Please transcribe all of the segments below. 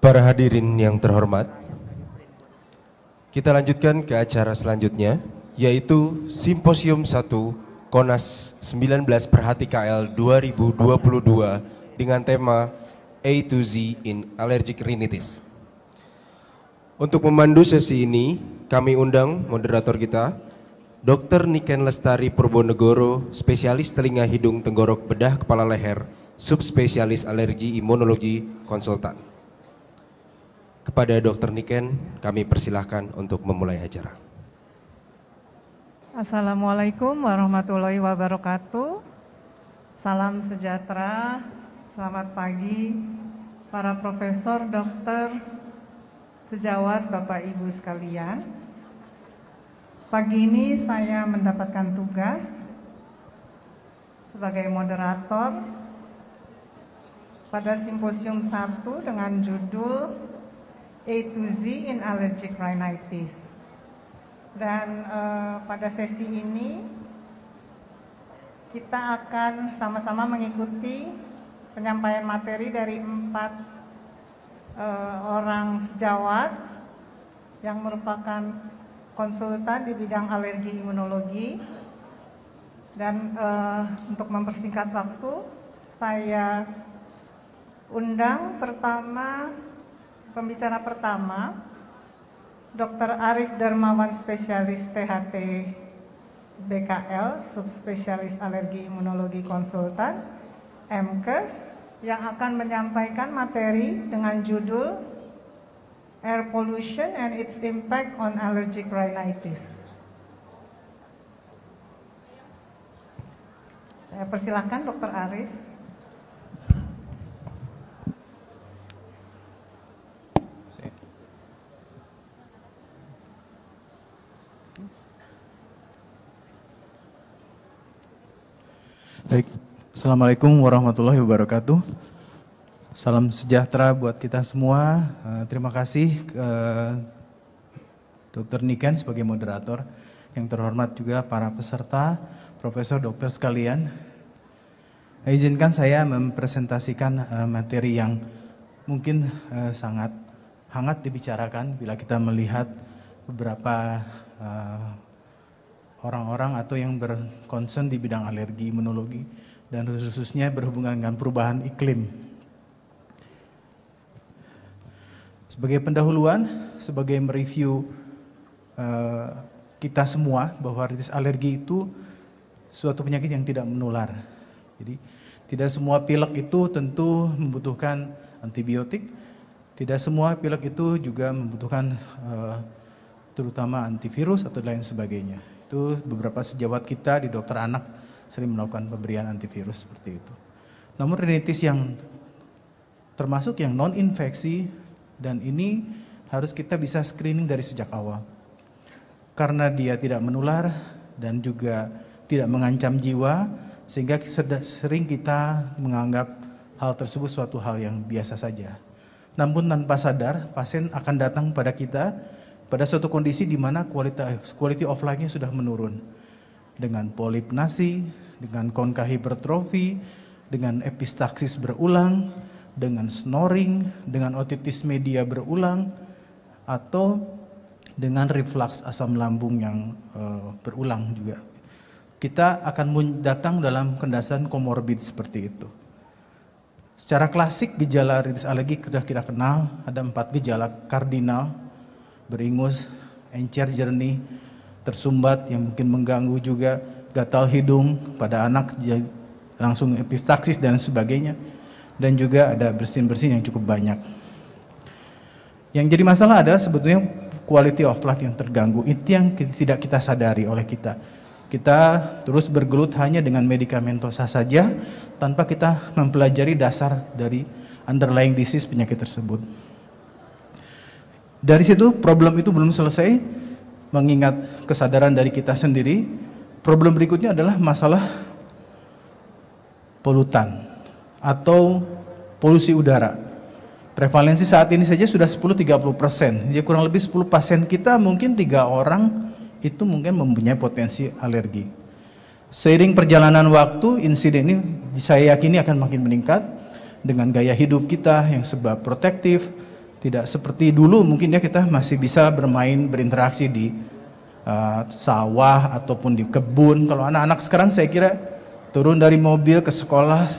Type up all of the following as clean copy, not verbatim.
Para hadirin yang terhormat, kita lanjutkan ke acara selanjutnya, yaitu Simposium 1 KONAS 19 Perhati KL 2022 dengan tema A to Z in Allergic Rhinitis. Untuk memandu sesi ini, kami undang moderator kita, Dr. Niken Lestari Purbonegoro, spesialis telinga hidung tenggorok bedah kepala leher, subspesialis alergi imunologi konsultan. Kepada Dr. Niken, kami persilahkan untuk memulai acara. Assalamualaikum warahmatullahi wabarakatuh. Salam sejahtera, selamat pagi para profesor, dokter, sejawat, Bapak Ibu sekalian. Pagi ini saya mendapatkan tugas sebagai moderator pada Simposium 1 dengan judul A to Z in Allergic Rhinitis. Dan pada sesi ini kita akan sama-sama mengikuti penyampaian materi dari 4 orang sejawat yang merupakan konsultan di bidang alergi imunologi. Dan untuk mempersingkat waktu, saya undang pembicara pertama, Dr. Arief Darmawan, spesialis THT BKL, subspesialis alergi imunologi konsultan, MKes, yang akan menyampaikan materi dengan judul Air Pollution and its Impact on Allergic Rhinitis. Saya persilahkan Dr. Arief. Baik, Assalamualaikum warahmatullahi wabarakatuh. Salam sejahtera buat kita semua. Terima kasih Dr. Niken sebagai moderator. Yang terhormat juga para peserta, profesor, dokter sekalian. Izinkan saya mempresentasikan materi yang mungkin sangat hangat dibicarakan bila kita melihat beberapa orang-orang atau yang berkonsen di bidang alergi imunologi dan khususnya berhubungan dengan perubahan iklim. Sebagai pendahuluan, sebagai mereview kita semua bahwa rhinitis alergi itu suatu penyakit yang tidak menular. Jadi tidak semua pilek itu tentu membutuhkan antibiotik, tidak semua pilek itu juga membutuhkan terutama antivirus atau lain sebagainya. Itu beberapa sejawat kita di dokter anak sering melakukan pemberian antivirus seperti itu. Namun rhinitis yang termasuk yang non-infeksi dan ini harus kita bisa screening dari sejak awal. Karena dia tidak menular dan juga tidak mengancam jiwa sehingga sering kita menganggap hal tersebut suatu hal yang biasa saja. Namun tanpa sadar pasien akan datang pada kita pada suatu kondisi di mana quality of life-nya sudah menurun. Dengan polip nasi, dengan konka hipertrofi, dengan epistaksis berulang, dengan snoring, dengan otitis media berulang, atau dengan reflux asam lambung yang berulang juga. Kita akan datang dalam kendasan komorbid seperti itu. Secara klasik gejala rhinitis alergi sudah kita kenal, ada 4 gejala kardinal. Beringus, encer jernih, tersumbat yang mungkin mengganggu juga, gatal hidung pada anak langsung epistaksis dan sebagainya, dan juga ada bersin-bersin yang cukup banyak. Yang jadi masalah adalah sebetulnya quality of life yang terganggu, itu yang tidak kita sadari oleh kita. Kita terus bergelut hanya dengan medikamentosa saja tanpa kita mempelajari dasar dari underlying disease penyakit tersebut. Dari situ problem itu belum selesai, mengingat kesadaran dari kita sendiri. Problem berikutnya adalah masalah polutan atau polusi udara. Prevalensi saat ini saja sudah 10-30%. Jadi kurang lebih 10 pasien kita mungkin 3 orang itu mungkin mempunyai potensi alergi. Seiring perjalanan waktu, insiden ini saya yakini akan makin meningkat dengan gaya hidup kita yang serba protektif, Tidak seperti dulu mungkin ya kita masih bisa bermain, berinteraksi di sawah ataupun di kebun. Kalau anak-anak sekarang saya kira turun dari mobil ke sekolah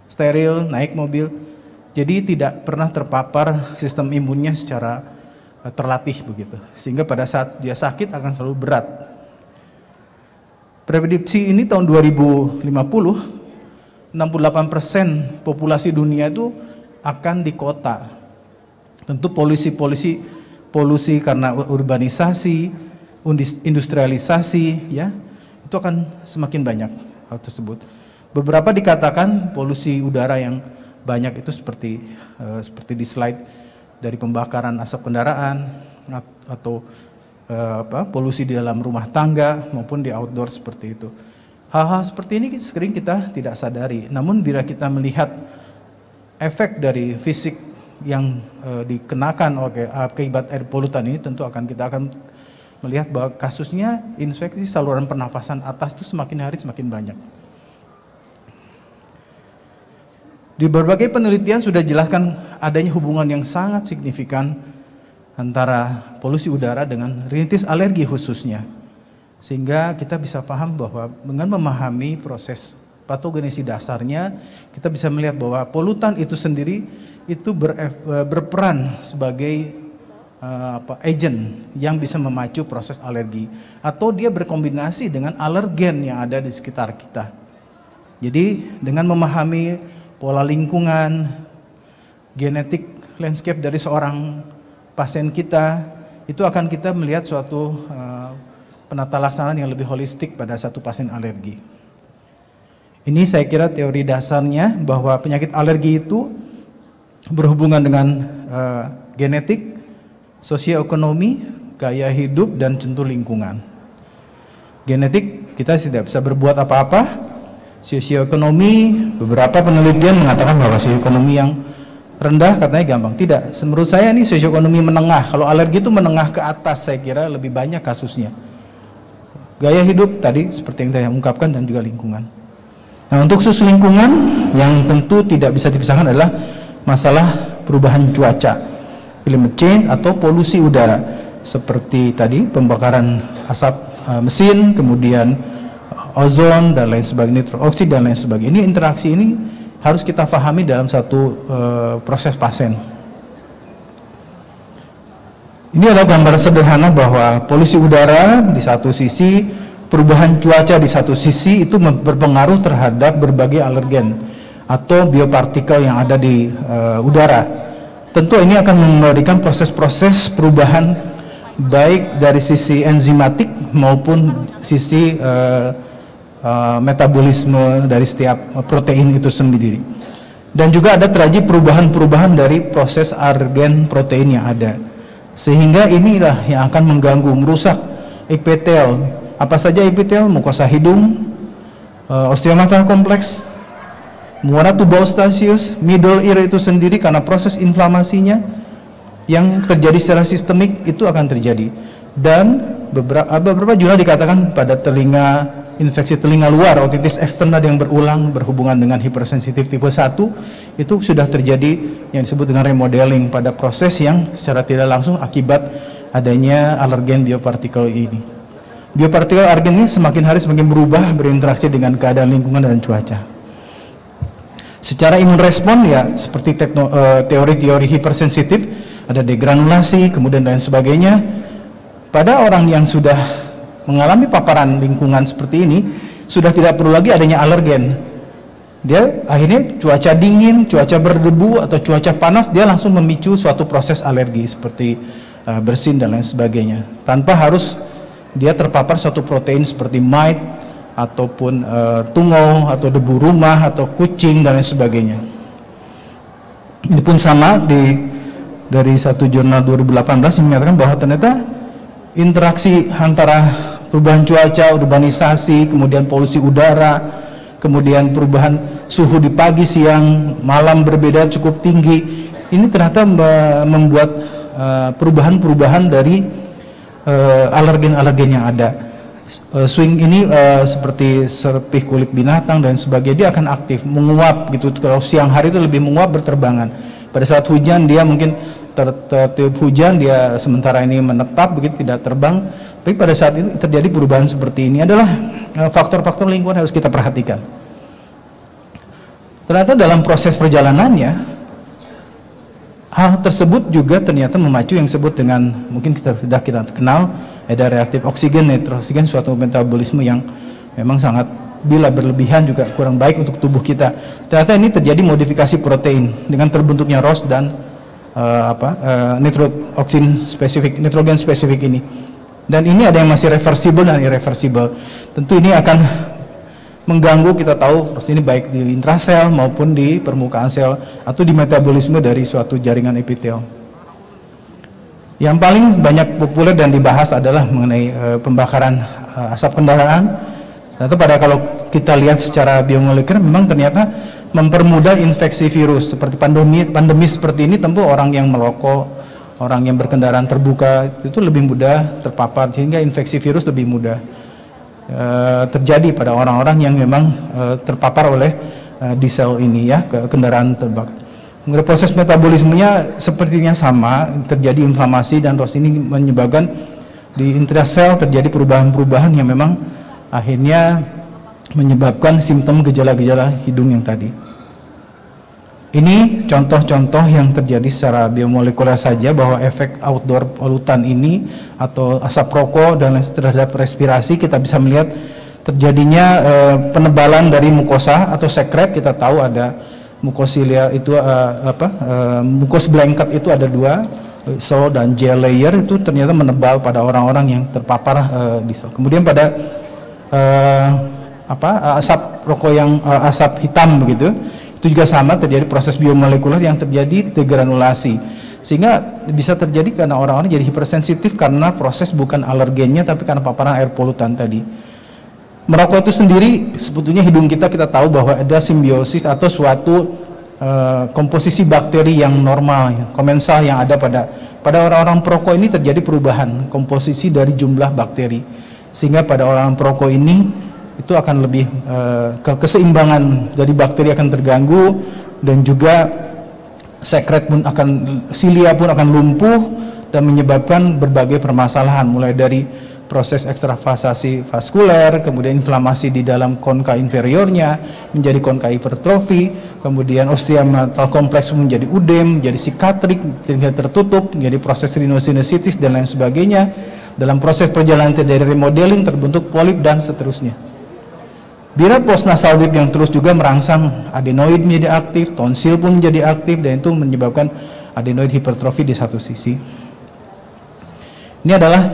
steril, naik mobil, jadi tidak pernah terpapar sistem imunnya secara terlatih begitu, sehingga pada saat dia sakit akan selalu berat. Prediksi ini tahun 2050 68% populasi dunia itu akan di kota. Tentu polusi karena urbanisasi, industrialisasi, ya, itu akan semakin banyak hal tersebut. Beberapa dikatakan polusi udara yang banyak itu seperti di slide, dari pembakaran asap kendaraan atau polusi di dalam rumah tangga maupun di outdoor seperti itu. Hal-hal seperti ini sering kita tidak sadari. Namun bila kita melihat efek dari fisik yang dikenakan oleh akibat air polutan ini, tentu kita akan melihat bahwa kasusnya infeksi saluran pernafasan atas itu semakin hari semakin banyak. Di berbagai penelitian sudah jelaskan adanya hubungan yang sangat signifikan antara polusi udara dengan rinitis alergi khususnya. Sehingga kita bisa paham bahwa dengan memahami proses patogenesi dasarnya, kita bisa melihat bahwa polutan itu sendiri itu berperan sebagai agent yang bisa memacu proses alergi, atau dia berkombinasi dengan alergen yang ada di sekitar kita. Jadi dengan memahami pola lingkungan, genetik landscape dari seorang pasien kita, itu akan kita melihat suatu penata laksanaan yang lebih holistik pada satu pasien alergi. Ini saya kira teori dasarnya bahwa penyakit alergi itu berhubungan dengan genetik, sosioekonomi, gaya hidup, dan tentu lingkungan. Genetik kita tidak bisa berbuat apa-apa. Sosioekonomi, beberapa penelitian mengatakan bahwa sosioekonomi yang rendah katanya gampang. Tidak, menurut saya ini sosioekonomi menengah. Kalau alergi itu menengah ke atas, saya kira lebih banyak kasusnya. Gaya hidup tadi seperti yang saya ungkapkan, dan juga lingkungan. Nah, untuk khusus lingkungan yang tentu tidak bisa dipisahkan adalah masalah perubahan cuaca, climate change atau polusi udara, seperti tadi pembakaran asap mesin, kemudian ozon dan lain sebagainya, nitroksida dan lain sebagainya. Ini interaksi ini harus kita pahami dalam satu proses pasien. Ini adalah gambar sederhana bahwa polusi udara di satu sisi, perubahan cuaca di satu sisi itu berpengaruh terhadap berbagai alergen atau biopartikel yang ada di udara. Tentu ini akan memberikan proses-proses perubahan baik dari sisi enzimatik maupun sisi metabolisme dari setiap protein itu sendiri. Dan juga ada terjadi perubahan-perubahan dari proses agen protein yang ada. Sehingga inilah yang akan mengganggu, merusak epitel. Apa saja epitel? Mukosa hidung, osteometrial kompleks, muara tuberosius, middle ear itu sendiri karena proses inflamasinya yang terjadi secara sistemik itu akan terjadi. Dan beberapa jurnal dikatakan pada telinga, infeksi telinga luar, otitis eksternal yang berulang berhubungan dengan hipersensitif tipe 1 itu sudah terjadi yang disebut dengan remodeling pada proses yang secara tidak langsung akibat adanya alergen biopartikel ini. Biopartikel alergen ini semakin hari semakin berubah, berinteraksi dengan keadaan lingkungan dan cuaca. Secara imun respon ya seperti teori-teori hipersensitif, ada degranulasi, kemudian dan sebagainya. Pada orang yang sudah mengalami paparan lingkungan seperti ini, sudah tidak perlu lagi adanya alergen. Dia akhirnya cuaca dingin, cuaca berdebu, atau cuaca panas, dia langsung memicu suatu proses alergi seperti bersin dan lain sebagainya. Tanpa harus dia terpapar suatu protein seperti mite, ataupun tungau, atau debu rumah, atau kucing, dan lain sebagainya. Ini pun sama dari satu jurnal 2018 yang menyatakan bahwa ternyata interaksi antara perubahan cuaca, urbanisasi, kemudian polusi udara, kemudian perubahan suhu di pagi, siang, malam berbeda cukup tinggi, ini ternyata membuat perubahan-perubahan dari alergen-alergen yang ada. Swing ini seperti serpih kulit binatang dan sebagainya, dia akan aktif, menguap gitu. Kalau siang hari itu lebih menguap berterbangan. Pada saat hujan dia mungkin tertiup hujan, dia sementara ini menetap begitu, tidak terbang. Tapi pada saat itu terjadi perubahan seperti ini adalah faktor-faktor lingkungan harus kita perhatikan. Ternyata dalam proses perjalanannya, hal tersebut juga ternyata memacu yang disebut dengan, mungkin sudah kita kenal, ada reaktif oksigen, nitroksigen, suatu metabolisme yang memang sangat, bila berlebihan juga kurang baik untuk tubuh kita. Ternyata ini terjadi modifikasi protein dengan terbentuknya ROS dan nitrogen spesifik ini. Dan ini ada yang masih reversible dan irreversible. Tentu ini akan mengganggu, kita tahu ROS ini baik di intrasel maupun di permukaan sel atau di metabolisme dari suatu jaringan epitel. Yang paling banyak populer dan dibahas adalah mengenai pembakaran asap kendaraan. Ternyata kalau kita lihat secara biomolekuler, memang ternyata mempermudah infeksi virus. Seperti pandemi seperti ini, tentu orang yang merokok, orang yang berkendaraan terbuka itu lebih mudah terpapar, sehingga infeksi virus lebih mudah terjadi pada orang-orang yang memang terpapar oleh diesel ini ya, ke kendaraan terbakar. Proses metabolismenya sepertinya sama, terjadi inflamasi, dan ROS ini menyebabkan di intrasel terjadi perubahan-perubahan yang memang akhirnya menyebabkan simptom gejala-gejala hidung yang tadi. Ini contoh-contoh yang terjadi secara biomolekuler saja, bahwa efek outdoor polutan ini atau asap rokok dan lain terhadap respirasi, kita bisa melihat terjadinya penebalan dari mukosa atau sekret. Kita tahu ada mukosilia itu mukos blanket itu ada dua, so dan gel layer itu ternyata menebal pada orang-orang yang terpapar diesel. Kemudian pada asap rokok yang asap hitam begitu, itu juga sama, terjadi proses biomolekuler yang terjadi degranulasi, sehingga bisa terjadi karena orang-orang jadi hipersensitif karena proses bukan alergennya tapi karena paparan air polutan tadi. Merokok itu sendiri sebetulnya hidung kita tahu bahwa ada simbiosis atau suatu komposisi bakteri yang normal, komensal yang ada pada orang-orang perokok ini terjadi perubahan komposisi dari jumlah bakteri, sehingga pada orang perokok ini itu akan lebih keseimbangan dari bakteri akan terganggu, dan juga sekret pun akan, silia pun akan lumpuh dan menyebabkan berbagai permasalahan, mulai dari proses ekstravasasi vaskuler, kemudian inflamasi di dalam konka inferiornya menjadi konka hipertrofi, kemudian osteometal kompleks menjadi udem, menjadi sikatrik, sehingga tertutup, menjadi proses rhinosinusitis dan lain sebagainya. Dalam proses perjalanan dari remodeling terbentuk polip dan seterusnya. Bila postnasal drip yang terus juga merangsang adenoid menjadi aktif, tonsil pun menjadi aktif, dan itu menyebabkan adenoid hipertrofi di satu sisi. Ini adalah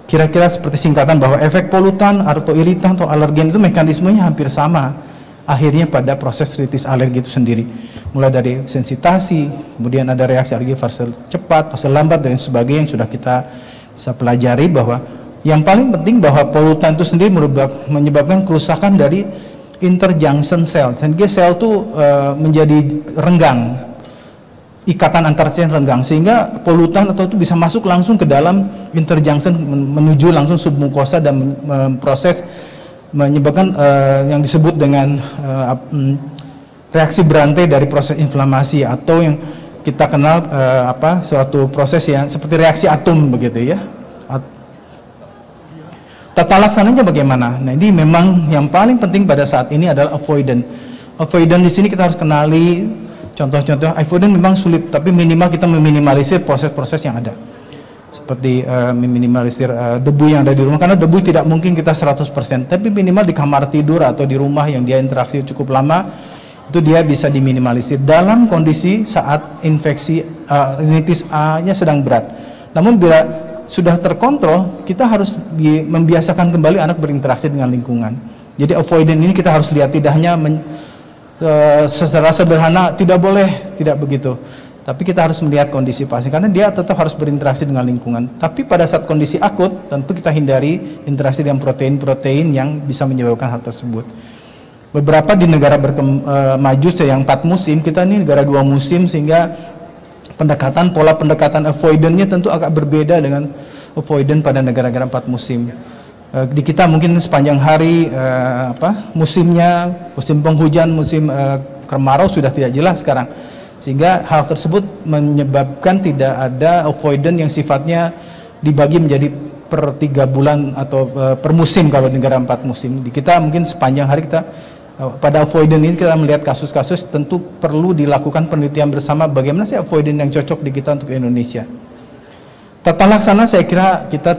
kira-kira seperti singkatan bahwa efek polutan atau iritan atau alergen itu mekanismenya hampir sama akhirnya pada proses ritis alergi itu sendiri, mulai dari sensitasi, kemudian ada reaksi alergi fase cepat, fase lambat, dan sebagainya yang sudah kita bisa pelajari. Bahwa yang paling penting bahwa polutan itu sendiri menyebabkan kerusakan dari interjunction sel, sehingga sel itu menjadi renggang, ikatan antar sel renggang, sehingga polutan atau itu bisa masuk langsung ke dalam interjunction menuju langsung submukosa dan proses menyebabkan yang disebut dengan reaksi berantai dari proses inflamasi, atau yang kita kenal suatu proses yang seperti reaksi atom begitu ya. Tata laksananya bagaimana? Nah, ini memang yang paling penting pada saat ini adalah avoidance. Avoidance di sini kita harus kenali contoh-contoh. Avoidance memang sulit, tapi minimal kita meminimalisir proses-proses yang ada. Seperti meminimalisir debu yang ada di rumah, karena debu tidak mungkin kita 100%, tapi minimal di kamar tidur atau di rumah yang dia interaksi cukup lama, itu dia bisa diminimalisir dalam kondisi saat infeksi rinitis A-nya sedang berat. Namun bila sudah terkontrol, kita harus membiasakan kembali anak berinteraksi dengan lingkungan. Jadi avoidance ini kita harus lihat, tidak hanya secara sederhana tidak boleh, tidak begitu, tapi kita harus melihat kondisi pasien, karena dia tetap harus berinteraksi dengan lingkungan. Tapi pada saat kondisi akut, tentu kita hindari interaksi dengan protein-protein yang bisa menyebabkan hal tersebut. Beberapa di negara maju yang 4 musim, kita ini negara 2 musim, sehingga pola pendekatan avoidance-nya tentu agak berbeda dengan avoidance pada negara-negara 4 musim. Di kita mungkin sepanjang hari musimnya, musim penghujan, musim kemarau sudah tidak jelas sekarang, sehingga hal tersebut menyebabkan tidak ada avoidance yang sifatnya dibagi menjadi per 3 bulan atau per musim. Kalau negara 4 musim, di kita mungkin sepanjang hari kita pada avoidance ini kita melihat kasus-kasus, tentu perlu dilakukan penelitian bersama bagaimana sih avoidance yang cocok di kita untuk Indonesia. Tata laksana saya kira kita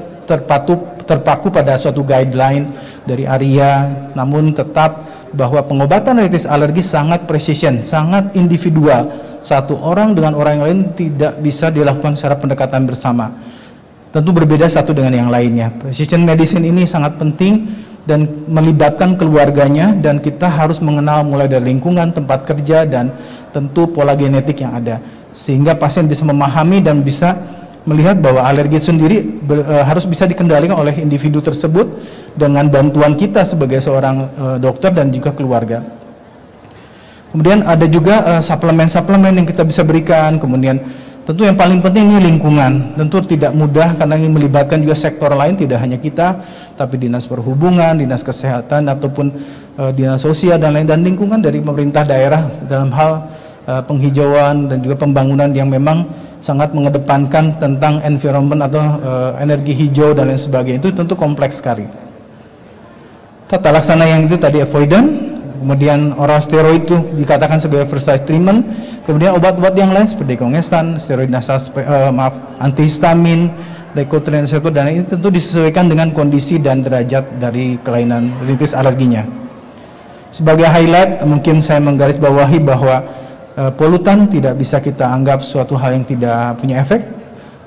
terpaku pada suatu guideline dari ARIA, namun tetap bahwa pengobatan rinitis alergi sangat precision, sangat individual. Satu orang dengan orang yang lain tidak bisa dilakukan secara pendekatan bersama. Tentu berbeda satu dengan yang lainnya. Precision medicine ini sangat penting dan melibatkan keluarganya, dan kita harus mengenal mulai dari lingkungan, tempat kerja, dan tentu pola genetik yang ada. Sehingga pasien bisa memahami dan bisa melihat bahwa alergi sendiri harus bisa dikendalikan oleh individu tersebut dengan bantuan kita sebagai seorang dokter dan juga keluarga. Kemudian ada juga suplemen-suplemen yang kita bisa berikan. Kemudian tentu yang paling penting ini lingkungan. Tentu tidak mudah karena ini melibatkan juga sektor lain, tidak hanya kita, tapi dinas perhubungan, dinas kesehatan, ataupun dinas sosial dan lain, dan lingkungan dari pemerintah daerah dalam hal penghijauan dan juga pembangunan yang memang sangat mengedepankan tentang environment atau energi hijau dan lain sebagainya. Itu tentu kompleks sekali. Tata laksana yang itu tadi avoidance, kemudian oral steroid itu dikatakan sebagai versatile treatment, kemudian obat-obat yang lain seperti kongestan, steroid nasal, antihistamin, leukotriene reseptor, dan ini tentu disesuaikan dengan kondisi dan derajat dari kelainan rinitis alerginya. Sebagai highlight, mungkin saya menggarisbawahi bahwa polutan tidak bisa kita anggap suatu hal yang tidak punya efek.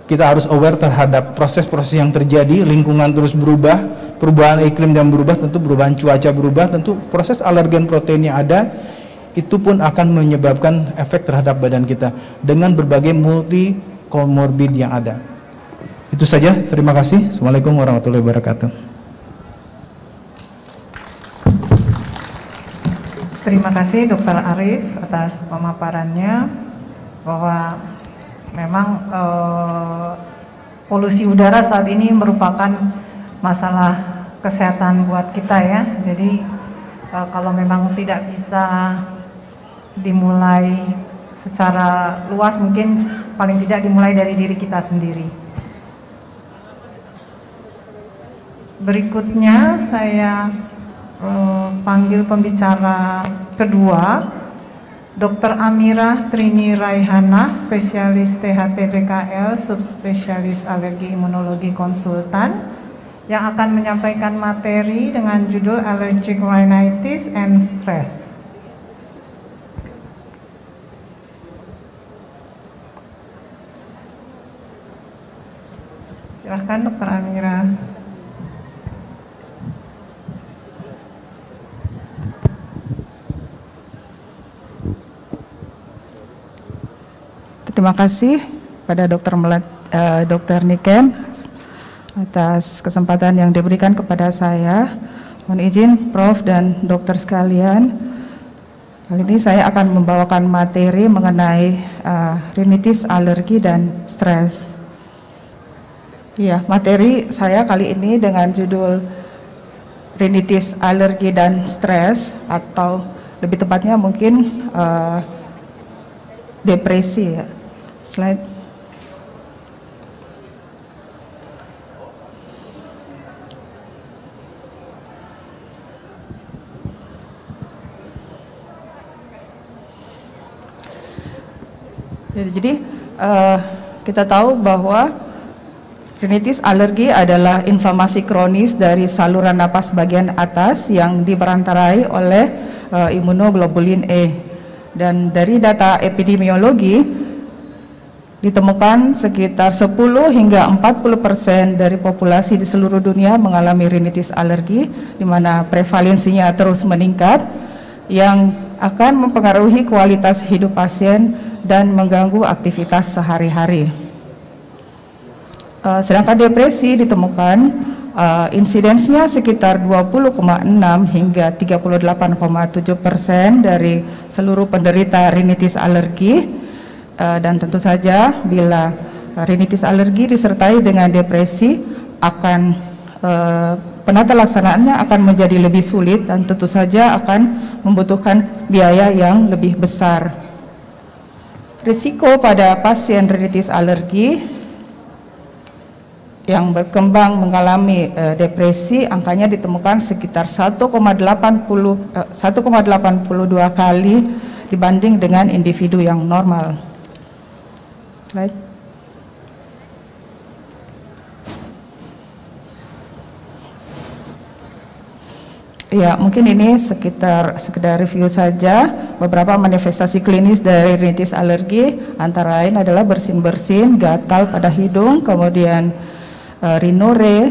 Kita harus aware terhadap proses-proses yang terjadi, lingkungan terus berubah, perubahan iklim yang berubah, tentu perubahan cuaca berubah, tentu proses alergen protein yang ada itu pun akan menyebabkan efek terhadap badan kita dengan berbagai multi komorbid yang ada. Itu saja, terima kasih. Assalamualaikum warahmatullahi wabarakatuh. Terima kasih Dr. Arief atas pemaparannya, bahwa memang polusi udara saat ini merupakan masalah kesehatan buat kita ya. Jadi kalau memang tidak bisa dimulai secara luas, mungkin paling tidak dimulai dari diri kita sendiri. Berikutnya saya panggil pembicara kedua, Dr. Amirah Trini Raihana, spesialis THT-BKL, subspesialis alergi imunologi konsultan, yang akan menyampaikan materi dengan judul Allergic Rhinitis and Stress. Silahkan Dr. Amirah. Terima kasih pada Dr. Niken atas kesempatan yang diberikan kepada saya. Mohon izin Prof dan dokter sekalian, kali ini saya akan membawakan materi mengenai rinitis, alergi, dan stres. Iya, materi saya kali ini dengan judul rinitis, alergi, dan stres, atau lebih tepatnya mungkin depresi ya. Slide. Jadi kita tahu bahwa rinitis alergi adalah inflamasi kronis dari saluran napas bagian atas yang diperantarai oleh imunoglobulin E. Dan dari data epidemiologi ditemukan sekitar 10 hingga 40% dari populasi di seluruh dunia mengalami rinitis alergi, di mana prevalensinya terus meningkat, yang akan mempengaruhi kualitas hidup pasien dan mengganggu aktivitas sehari-hari. Sedangkan depresi ditemukan insidensinya sekitar 20,6 hingga 38,7% dari seluruh penderita rinitis alergi. Dan tentu saja bila rinitis alergi disertai dengan depresi, akan penata laksanaannya akan menjadi lebih sulit dan tentu saja akan membutuhkan biaya yang lebih besar. Risiko pada pasien rinitis alergi yang berkembang mengalami depresi angkanya ditemukan sekitar 1,82 kali dibanding dengan individu yang normal. Slide. Ya, mungkin ini sekedar review saja beberapa manifestasi klinis dari rinitis alergi, antara lain adalah bersin-bersin, gatal pada hidung, kemudian rinure,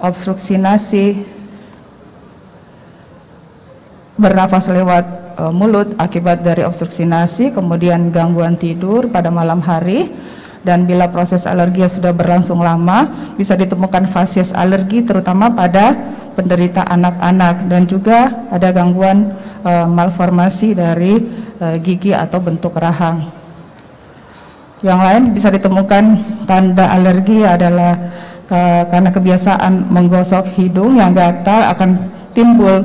obstruksi nasi, bernafas lewat mulut akibat dari obstruksi nasi, kemudian gangguan tidur pada malam hari, dan bila proses alergi sudah berlangsung lama, bisa ditemukan fasies alergi terutama pada penderita anak-anak, dan juga ada gangguan malformasi dari gigi atau bentuk rahang. Yang lain bisa ditemukan tanda alergi adalah karena kebiasaan menggosok hidung yang gatal akan timbul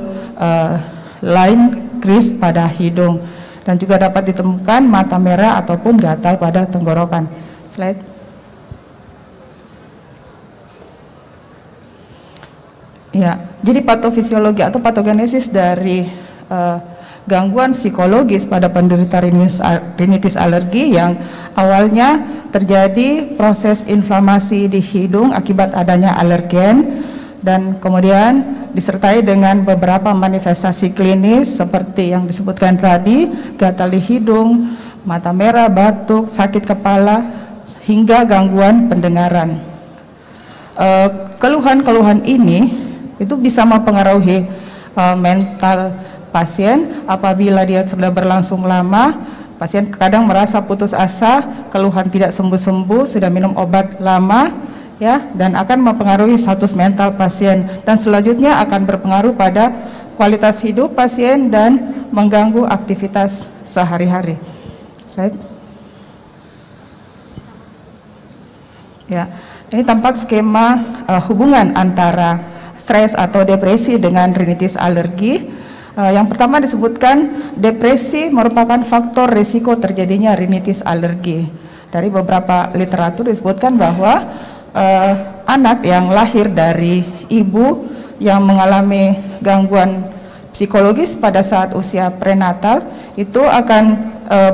line crease pada hidung, dan juga dapat ditemukan mata merah ataupun gatal pada tenggorokan. Slide. Ya, jadi patofisiologi atau patogenesis dari gangguan psikologis pada penderita rinitis alergi yang awalnya terjadi proses inflamasi di hidung akibat adanya alergen, dan kemudian disertai dengan beberapa manifestasi klinis seperti yang disebutkan tadi, gatal di hidung, mata merah, batuk, sakit kepala, hingga gangguan pendengaran. Keluhan-keluhan ini itu bisa mempengaruhi mental pasien. Apabila dia sudah berlangsung lama, pasien kadang merasa putus asa, keluhan tidak sembuh-sembuh, sudah minum obat lama, ya, dan akan mempengaruhi status mental pasien, dan selanjutnya akan berpengaruh pada kualitas hidup pasien dan mengganggu aktivitas sehari-hari. Ya, ini tampak skema hubungan antara stres atau depresi dengan rinitis alergi. Yang pertama disebutkan depresi merupakan faktor risiko terjadinya rinitis alergi. Dari beberapa literatur disebutkan bahwa anak yang lahir dari ibu yang mengalami gangguan psikologis pada saat usia prenatal itu akan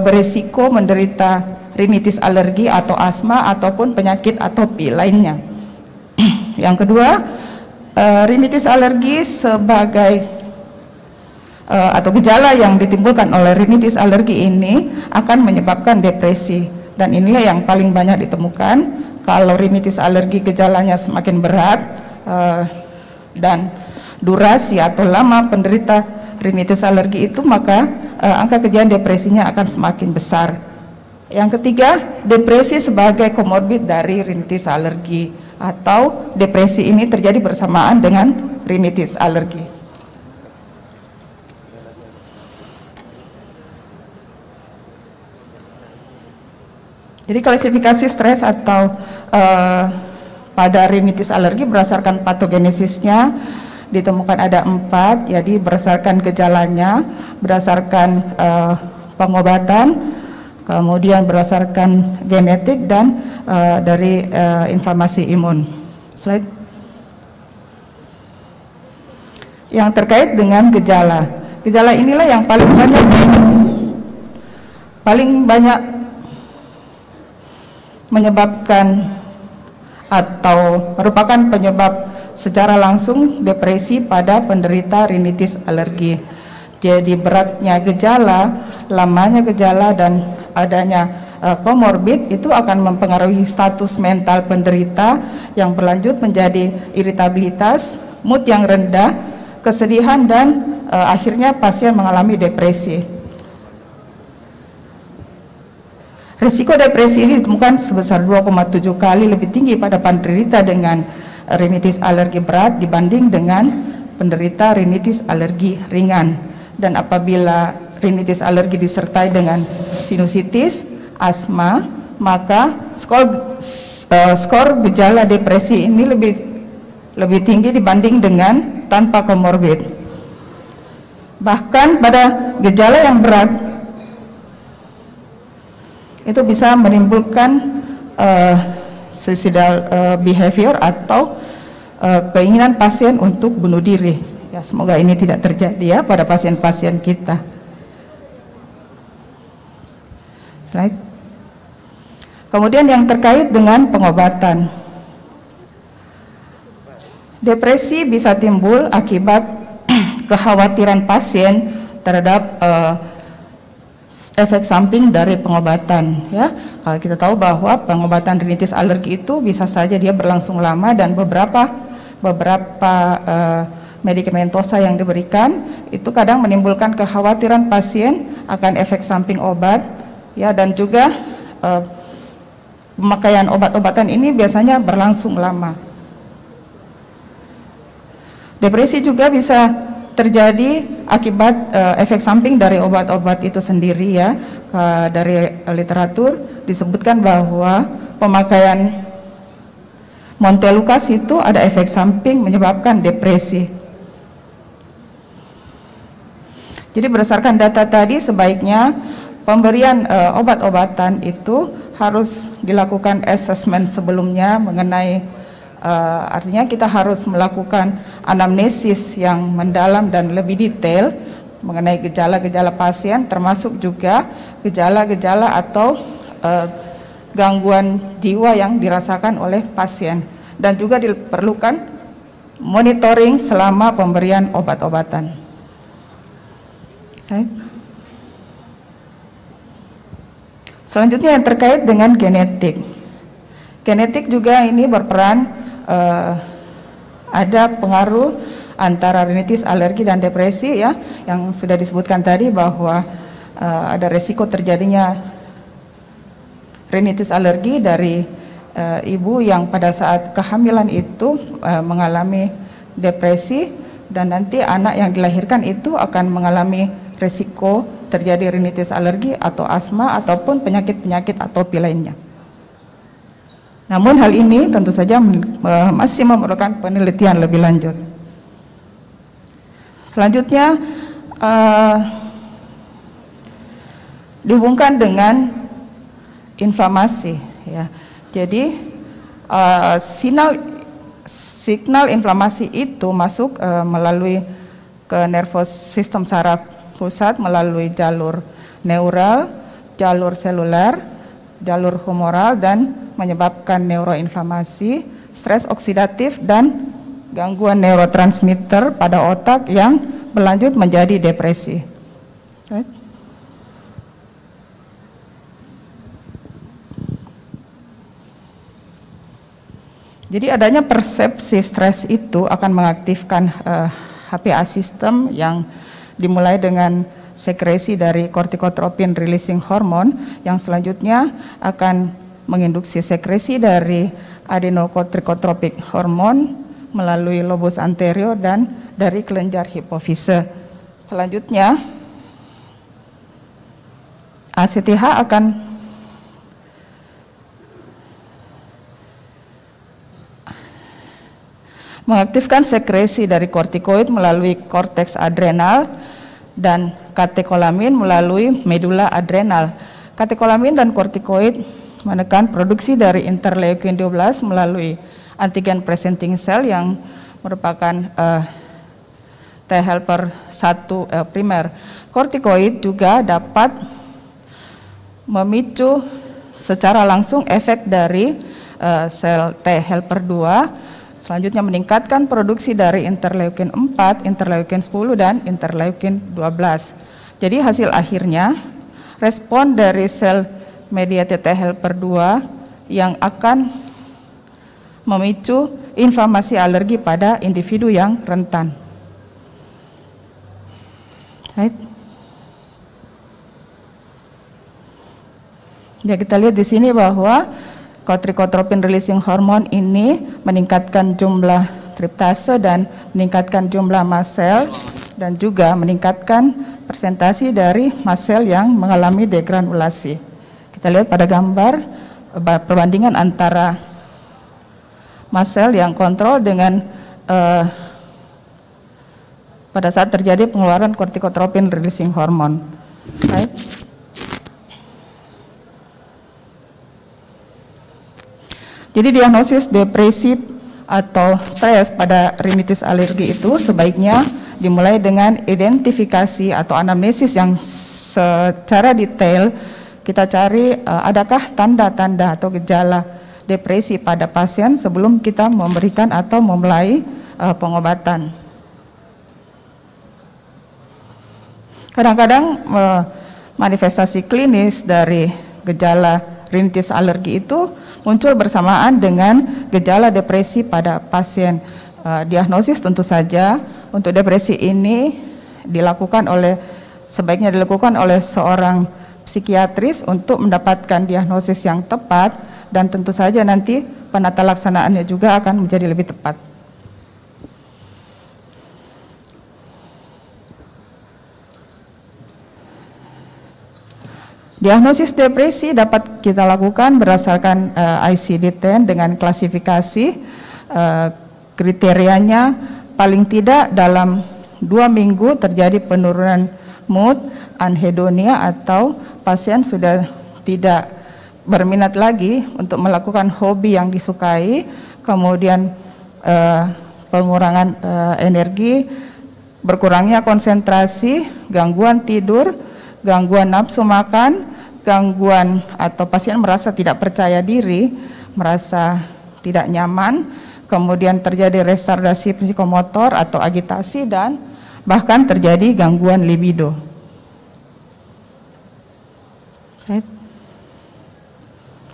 berisiko menderita rinitis alergi atau asma ataupun penyakit atopi lainnya. Yang kedua, rinitis alergi sebagai atau gejala yang ditimbulkan oleh rinitis alergi ini akan menyebabkan depresi, dan inilah yang paling banyak ditemukan. Kalau rinitis alergi gejalanya semakin berat dan durasi atau lama penderita rinitis alergi itu, maka angka kejadian depresinya akan semakin besar. Yang ketiga, depresi sebagai komorbid dari rinitis alergi, atau depresi ini terjadi bersamaan dengan rinitis alergi. Jadi klasifikasi stres atau pada rinitis alergi berdasarkan patogenesisnya ditemukan ada 4, jadi berdasarkan gejalanya, berdasarkan pengobatan, kemudian berdasarkan genetik, dan dari inflamasi imun. Slide. Yang terkait dengan gejala, gejala inilah yang paling banyak menyebabkan atau merupakan penyebab secara langsung depresi pada penderita rinitis alergi. Jadi beratnya gejala, lamanya gejala, dan adanya komorbid itu akan mempengaruhi status mental penderita yang berlanjut menjadi iritabilitas, mood yang rendah, kesedihan, dan akhirnya pasien mengalami depresi. Risiko depresi ini ditemukan sebesar 2,7 kali lebih tinggi pada penderita dengan rinitis alergi berat dibanding dengan penderita rinitis alergi ringan. Dan apabila rinitis alergi disertai dengan sinusitis, asma, maka skor gejala depresi ini lebih tinggi dibanding dengan tanpa komorbid. Bahkan pada gejala yang berat, itu bisa menimbulkan suicidal behavior atau keinginan pasien untuk bunuh diri. Ya, semoga ini tidak terjadi ya pada pasien-pasien kita. Slide. Kemudian yang terkait dengan pengobatan. Depresi bisa timbul akibat kekhawatiran pasien terhadap efek samping dari pengobatan. Ya, kalau kita tahu bahwa pengobatan rinitis alergi itu bisa saja dia berlangsung lama dan beberapa medikamentosa yang diberikan itu kadang menimbulkan kekhawatiran pasien akan efek samping obat, ya, dan juga pemakaian obat-obatan ini biasanya berlangsung lama. Depresi juga bisa terjadi akibat efek samping dari obat-obat itu sendiri, ya. Dari literatur disebutkan bahwa pemakaian Montelukast itu ada efek samping menyebabkan depresi. Jadi berdasarkan data tadi sebaiknya pemberian obat-obatan itu harus dilakukan assessment sebelumnya mengenai artinya kita harus melakukan anamnesis yang mendalam dan lebih detail mengenai gejala-gejala pasien, termasuk juga gejala-gejala atau gangguan jiwa yang dirasakan oleh pasien, dan juga diperlukan monitoring selama pemberian obat-obatan. Selanjutnya yang terkait dengan genetik. Genetik juga ini berperan, ada pengaruh antara rinitis alergi dan depresi, ya, yang sudah disebutkan tadi bahwa ada resiko terjadinya rinitis alergi dari ibu yang pada saat kehamilan itu mengalami depresi, dan nanti anak yang dilahirkan itu akan mengalami resiko terjadi rinitis alergi atau asma ataupun penyakit-penyakit atopi lainnya. Namun hal ini tentu saja masih memerlukan penelitian lebih lanjut. Selanjutnya dihubungkan dengan inflamasi, ya. Jadi signal inflamasi itu masuk melalui ke nervous system saraf pusat melalui jalur neural, jalur seluler, jalur humoral, dan menyebabkan neuroinflamasi, stres oksidatif, dan gangguan neurotransmitter pada otak yang berlanjut menjadi depresi. Right? Jadi adanya persepsi stres itu akan mengaktifkan HPA system yang dimulai dengan sekresi dari kortikotropin releasing hormone yang selanjutnya akan menginduksi sekresi dari adenokortikotropic hormone melalui lobus anterior dan dari kelenjar hipofise. Selanjutnya ACTH akan mengaktifkan sekresi dari kortikoid melalui korteks adrenal dan katekolamin melalui medula adrenal. Katekolamin dan kortikoid menekan produksi dari interleukin 12 melalui antigen presenting cell yang merupakan T helper 1 primer. Kortikoid juga dapat memicu secara langsung efek dari sel T helper 2, selanjutnya meningkatkan produksi dari interleukin 4, interleukin 10, dan interleukin 12. Jadi hasil akhirnya respon dari sel mediated T helper 2 yang akan memicu inflamasi alergi pada individu yang rentan. Right. Ya, kita lihat di sini bahwa kortikotropin releasing hormone ini meningkatkan jumlah triptase dan meningkatkan jumlah mast cell dan juga meningkatkan presentasi dari mast cell yang mengalami degranulasi. Kita lihat pada gambar perbandingan antara mast cell yang kontrol dengan pada saat terjadi pengeluaran kortikotropin releasing hormone. Right. Jadi diagnosis depresi atau stres pada rinitis alergi itu sebaiknya dimulai dengan identifikasi atau anamnesis yang secara detail. Kita cari adakah tanda-tanda atau gejala depresi pada pasien sebelum kita memberikan atau memulai pengobatan. Kadang-kadang manifestasi klinis dari gejala rinitis alergi itu muncul bersamaan dengan gejala depresi pada pasien. Diagnosis tentu saja untuk depresi ini sebaiknya dilakukan oleh seorang psikiatris untuk mendapatkan diagnosis yang tepat, dan tentu saja nanti penata laksanaannya juga akan menjadi lebih tepat. Diagnosis depresi dapat kita lakukan berdasarkan ICD-10 dengan klasifikasi kriterianya paling tidak dalam 2 minggu terjadi penurunan mood, anhedonia, atau pasien sudah tidak berminat lagi untuk melakukan hobi yang disukai, kemudian pengurangan energi, berkurangnya konsentrasi, gangguan tidur, gangguan nafsu makan, gangguan atau pasien merasa tidak percaya diri, merasa tidak nyaman, kemudian terjadi retardasi psikomotor atau agitasi, dan bahkan terjadi gangguan libido.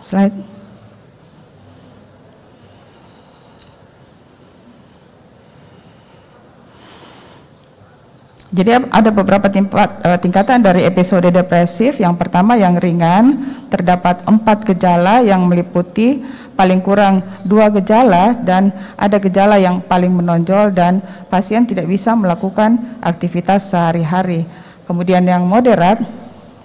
Slide. Jadi ada beberapa tingkatan dari episode depresif. Yang pertama yang ringan, terdapat 4 gejala yang meliputi paling kurang 2 gejala dan ada gejala yang paling menonjol dan pasien tidak bisa melakukan aktivitas sehari-hari. Kemudian yang moderat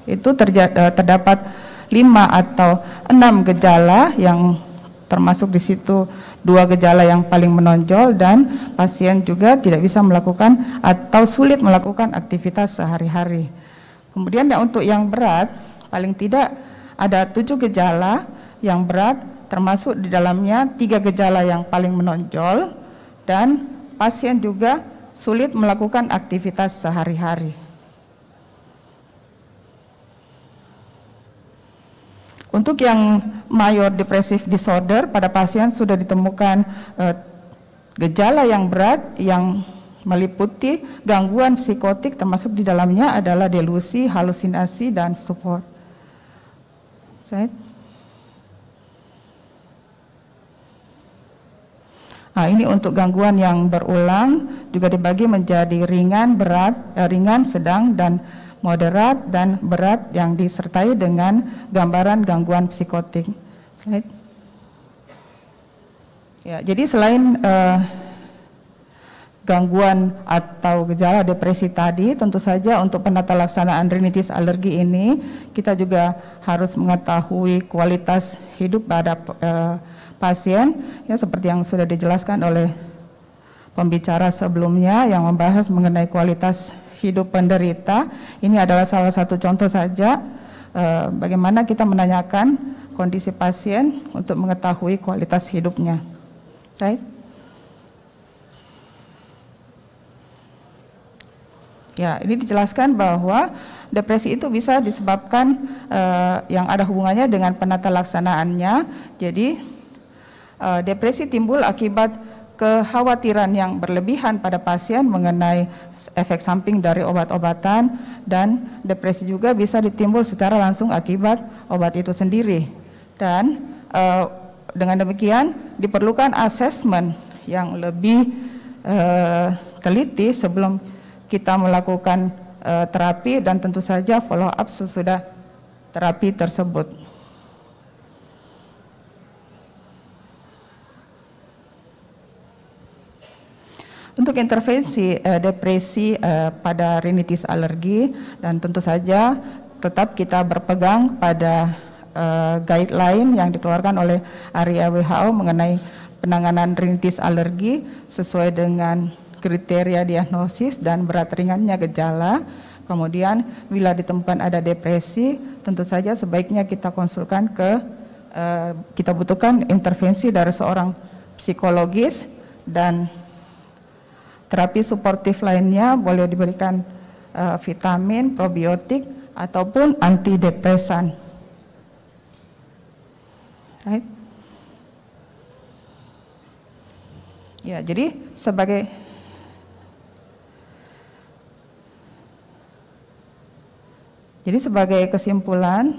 itu terdapat 5 atau 6 gejala yang termasuk di situ 2 gejala yang paling menonjol dan pasien juga tidak bisa melakukan atau sulit melakukan aktivitas sehari-hari. Kemudian untuk yang berat, paling tidak ada 7 gejala yang berat, termasuk di dalamnya 3 gejala yang paling menonjol dan pasien juga sulit melakukan aktivitas sehari-hari. Untuk yang major depressive disorder, pada pasien sudah ditemukan gejala yang berat yang meliputi gangguan psikotik, termasuk di dalamnya adalah delusi, halusinasi, dan stupor. Nah, ini untuk gangguan yang berulang juga dibagi menjadi ringan, ringan, sedang, dan moderat, dan berat yang disertai dengan gambaran gangguan psikotik. Slide. Ya, jadi selain gangguan atau gejala depresi tadi, tentu saja untuk penata laksanaan rinitis alergi ini kita juga harus mengetahui kualitas hidup pada pasien, ya seperti yang sudah dijelaskan oleh pembicara sebelumnya yang membahas mengenai kualitas hidup penderita. Ini adalah salah satu contoh saja bagaimana kita menanyakan kondisi pasien untuk mengetahui kualitas hidupnya. Ya, ini dijelaskan bahwa depresi itu bisa disebabkan yang ada hubungannya dengan penata laksanaannya. Jadi depresi timbul akibat kekhawatiran yang berlebihan pada pasien mengenai efek samping dari obat-obatan, dan depresi juga bisa ditimbul secara langsung akibat obat itu sendiri. Dan dengan demikian diperlukan asesmen yang lebih teliti sebelum kita melakukan terapi, dan tentu saja follow up sesudah terapi tersebut. Untuk intervensi depresi pada rinitis alergi, dan tentu saja tetap kita berpegang pada guideline yang dikeluarkan oleh Area WHO mengenai penanganan rinitis alergi sesuai dengan kriteria diagnosis dan berat ringannya gejala. Kemudian bila ditemukan ada depresi, tentu saja sebaiknya kita konsulkan ke kita butuhkan intervensi dari seorang psikologis, dan terapi suportif lainnya boleh diberikan vitamin, probiotik, ataupun antidepresan. Right? Ya, jadi sebagai kesimpulan,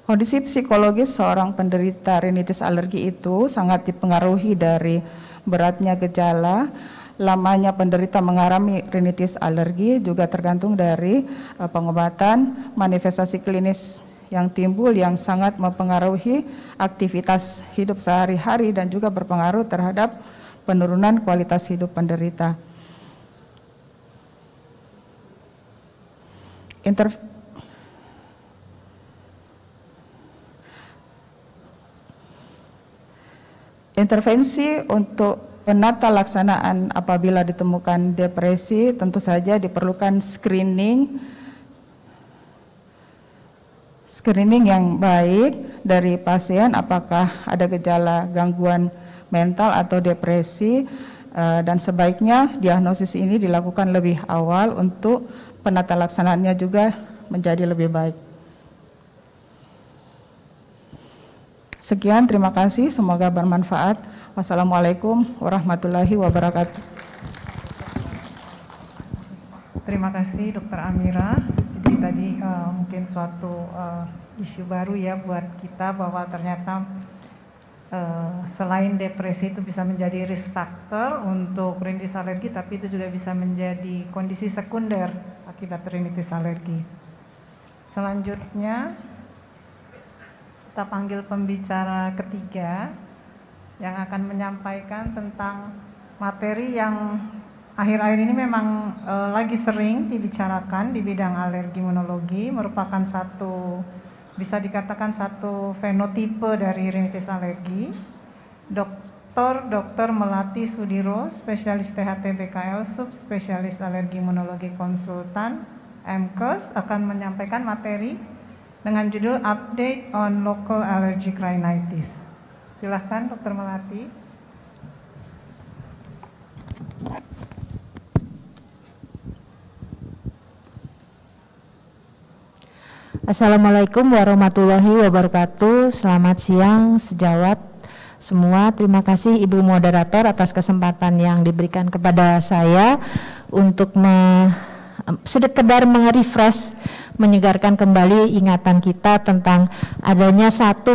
kondisi psikologis seorang penderita rinitis alergi itu sangat dipengaruhi dari beratnya gejala. Lamanya penderita mengalami rinitis alergi juga tergantung dari pengobatan, manifestasi klinis yang timbul yang sangat mempengaruhi aktivitas hidup sehari-hari dan juga berpengaruh terhadap penurunan kualitas hidup penderita. Intervensi untuk penata laksanaan apabila ditemukan depresi, tentu saja diperlukan screening yang baik dari pasien apakah ada gejala gangguan mental atau depresi, dan sebaiknya diagnosis ini dilakukan lebih awal untuk penata laksanaannya juga menjadi lebih baik. Sekian, terima kasih, semoga bermanfaat. Wassalamualaikum warahmatullahi wabarakatuh. Terima kasih Dr. Amira. Jadi tadi mungkin suatu isu baru ya buat kita bahwa ternyata selain depresi itu bisa menjadi risk factor untuk rinitis alergi, tapi itu juga bisa menjadi kondisi sekunder akibat rinitis alergi. Selanjutnya kita panggil pembicara ketiga yang akan menyampaikan tentang materi yang akhir-akhir ini memang lagi sering dibicarakan di bidang alergi imunologi, merupakan bisa dikatakan satu fenotipe dari rinitis alergi. Dr. Melati Sudiro, spesialis THT BKL, subspesialis alergi imunologi konsultan, MKes, akan menyampaikan materi dengan judul Update on Local Allergic Rhinitis. Silahkan Dr. Melati. Assalamualaikum warahmatullahi wabarakatuh. Selamat siang sejawat semua. Terima kasih Ibu Moderator atas kesempatan yang diberikan kepada saya untuk sekedar mengerefresh, menyegarkan kembali ingatan kita tentang adanya satu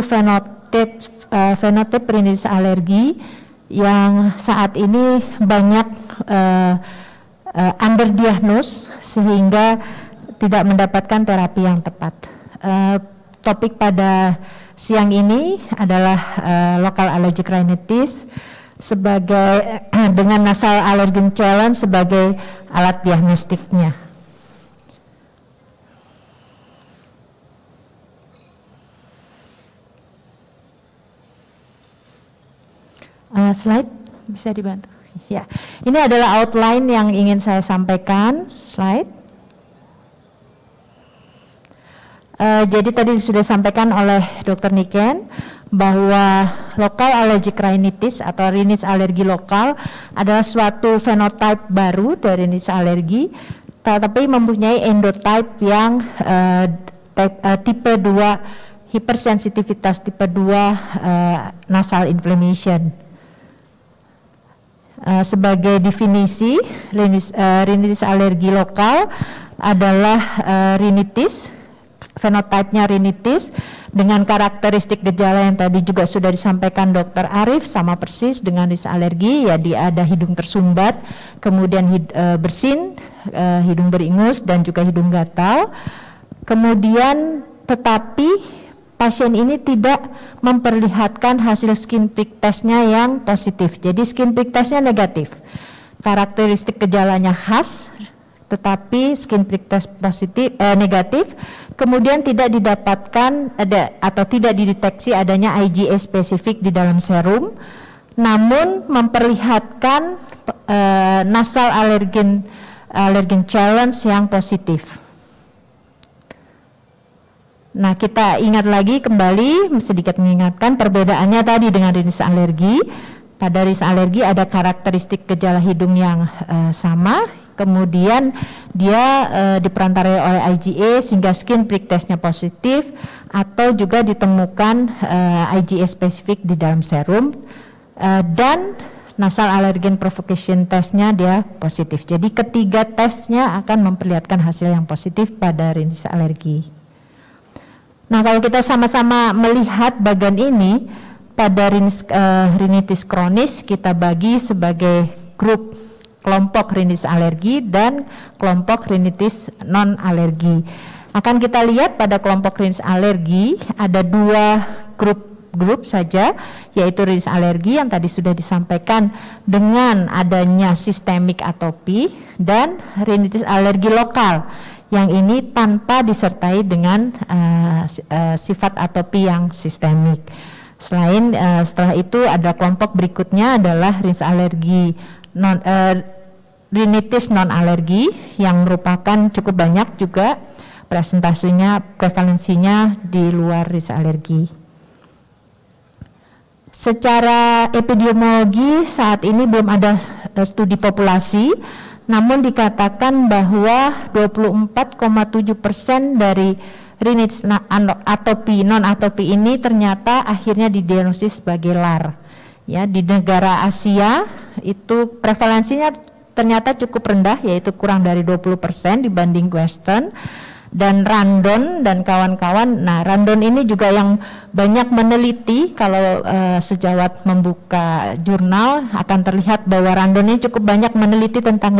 fenotip rinitis alergi yang saat ini banyak underdiagnosed sehingga tidak mendapatkan terapi yang tepat. Topik pada siang ini adalah local allergic rhinitis sebagai dengan nasal allergen challenge sebagai alat diagnostiknya. Slide bisa dibantu. Ya, ini adalah outline yang ingin saya sampaikan. Slide. Jadi tadi sudah disampaikan oleh Dr. Niken bahwa local allergic rhinitis atau rinitis alergi lokal adalah suatu fenotipe baru dari rinitis alergi, tetapi mempunyai endotype yang tipe 2 hipersensitivitas, tipe 2 nasal inflammation. Sebagai definisi rinitis alergi lokal adalah rinitis, fenotipenya rinitis dengan karakteristik gejala yang tadi juga sudah disampaikan Dr. Arif, sama persis dengan rinitis alergi, ya ada hidung tersumbat, kemudian bersin, hidung beringus dan juga hidung gatal. Kemudian tetapi pasien ini tidak memperlihatkan hasil skin prick testnya yang positif, jadi skin prick testnya negatif. Karakteristik gejalanya khas, tetapi skin prick test negatif. Kemudian tidak didapatkan atau tidak dideteksi adanya IgA spesifik di dalam serum, namun memperlihatkan nasal allergen challenge yang positif. Nah, kita ingat lagi kembali, sedikit mengingatkan perbedaannya tadi dengan rinitis alergi. Pada rinitis alergi ada karakteristik gejala hidung yang sama, kemudian dia diperantarai oleh IgA sehingga skin prick testnya positif, atau juga ditemukan IgA spesifik di dalam serum, dan nasal allergen provocation testnya dia positif. Jadi ketiga tesnya akan memperlihatkan hasil yang positif pada rinitis alergi. Nah, kalau kita sama-sama melihat bagian ini, pada rinitis kronis kita bagi sebagai grup kelompok rinitis alergi dan kelompok rinitis non alergi. Akan kita lihat pada kelompok rinitis alergi ada dua grup saja, yaitu rinitis alergi yang tadi sudah disampaikan dengan adanya sistemik atopi, dan rinitis alergi lokal yang ini tanpa disertai dengan sifat atopi yang sistemik. Setelah itu ada kelompok berikutnya adalah rinitis non alergi yang merupakan cukup banyak juga prevalensinya di luar rinitis alergi. Secara epidemiologi saat ini belum ada studi populasi, namun dikatakan bahwa 24,7% dari rinitis atopi non atopi ini ternyata akhirnya didiagnosis sebagai LAR. Ya, di negara Asia itu prevalensinya ternyata cukup rendah, yaitu kurang dari 20% dibanding Western. Dan Randon dan kawan-kawan, nah Randon ini juga yang banyak meneliti, kalau sejawat membuka jurnal akan terlihat bahwa Randon ini cukup banyak meneliti tentang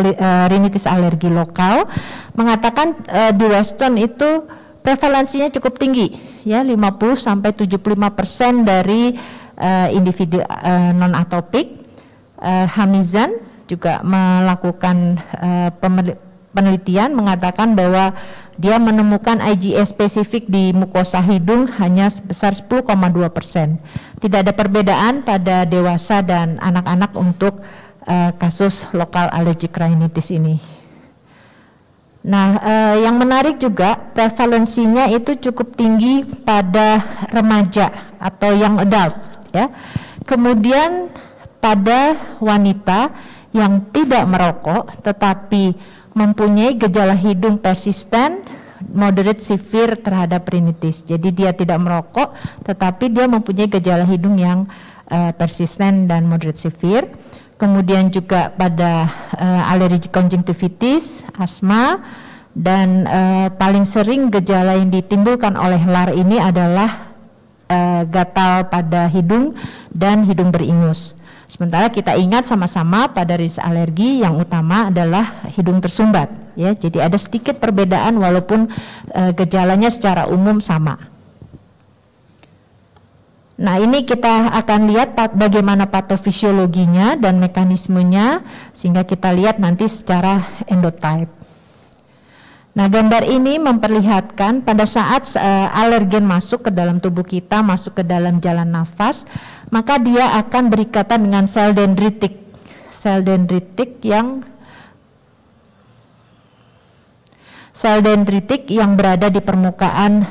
rinitis alergi lokal, mengatakan di Western itu prevalensinya cukup tinggi, ya 50-75% dari individu non atopik. Hamizan juga melakukan penelitian mengatakan bahwa dia menemukan IgA spesifik di mukosa hidung hanya sebesar 10,2%. Tidak ada perbedaan pada dewasa dan anak-anak untuk kasus lokal allergic rhinitis ini. Nah, yang menarik juga prevalensinya itu cukup tinggi pada remaja atau young adult, ya. Kemudian pada wanita yang tidak merokok tetapi mempunyai gejala hidung persisten, moderate severe terhadap rinitis. Jadi dia tidak merokok tetapi dia mempunyai gejala hidung yang persisten dan moderate severe. Kemudian juga pada alergi konjungtivitis, asma, dan paling sering gejala yang ditimbulkan oleh LAR ini adalah gatal pada hidung dan hidung beringus. Sementara kita ingat sama-sama pada rinitis alergi yang utama adalah hidung tersumbat, ya. Jadi ada sedikit perbedaan walaupun gejalanya secara umum sama. Nah, ini kita akan lihat bagaimana patofisiologinya dan mekanismenya sehingga kita lihat nanti secara endotype. Nah, gambar ini memperlihatkan pada saat alergen masuk ke dalam tubuh kita, masuk ke dalam jalan nafas, maka dia akan berikatan dengan sel dendritik. Sel dendritik yang berada di permukaan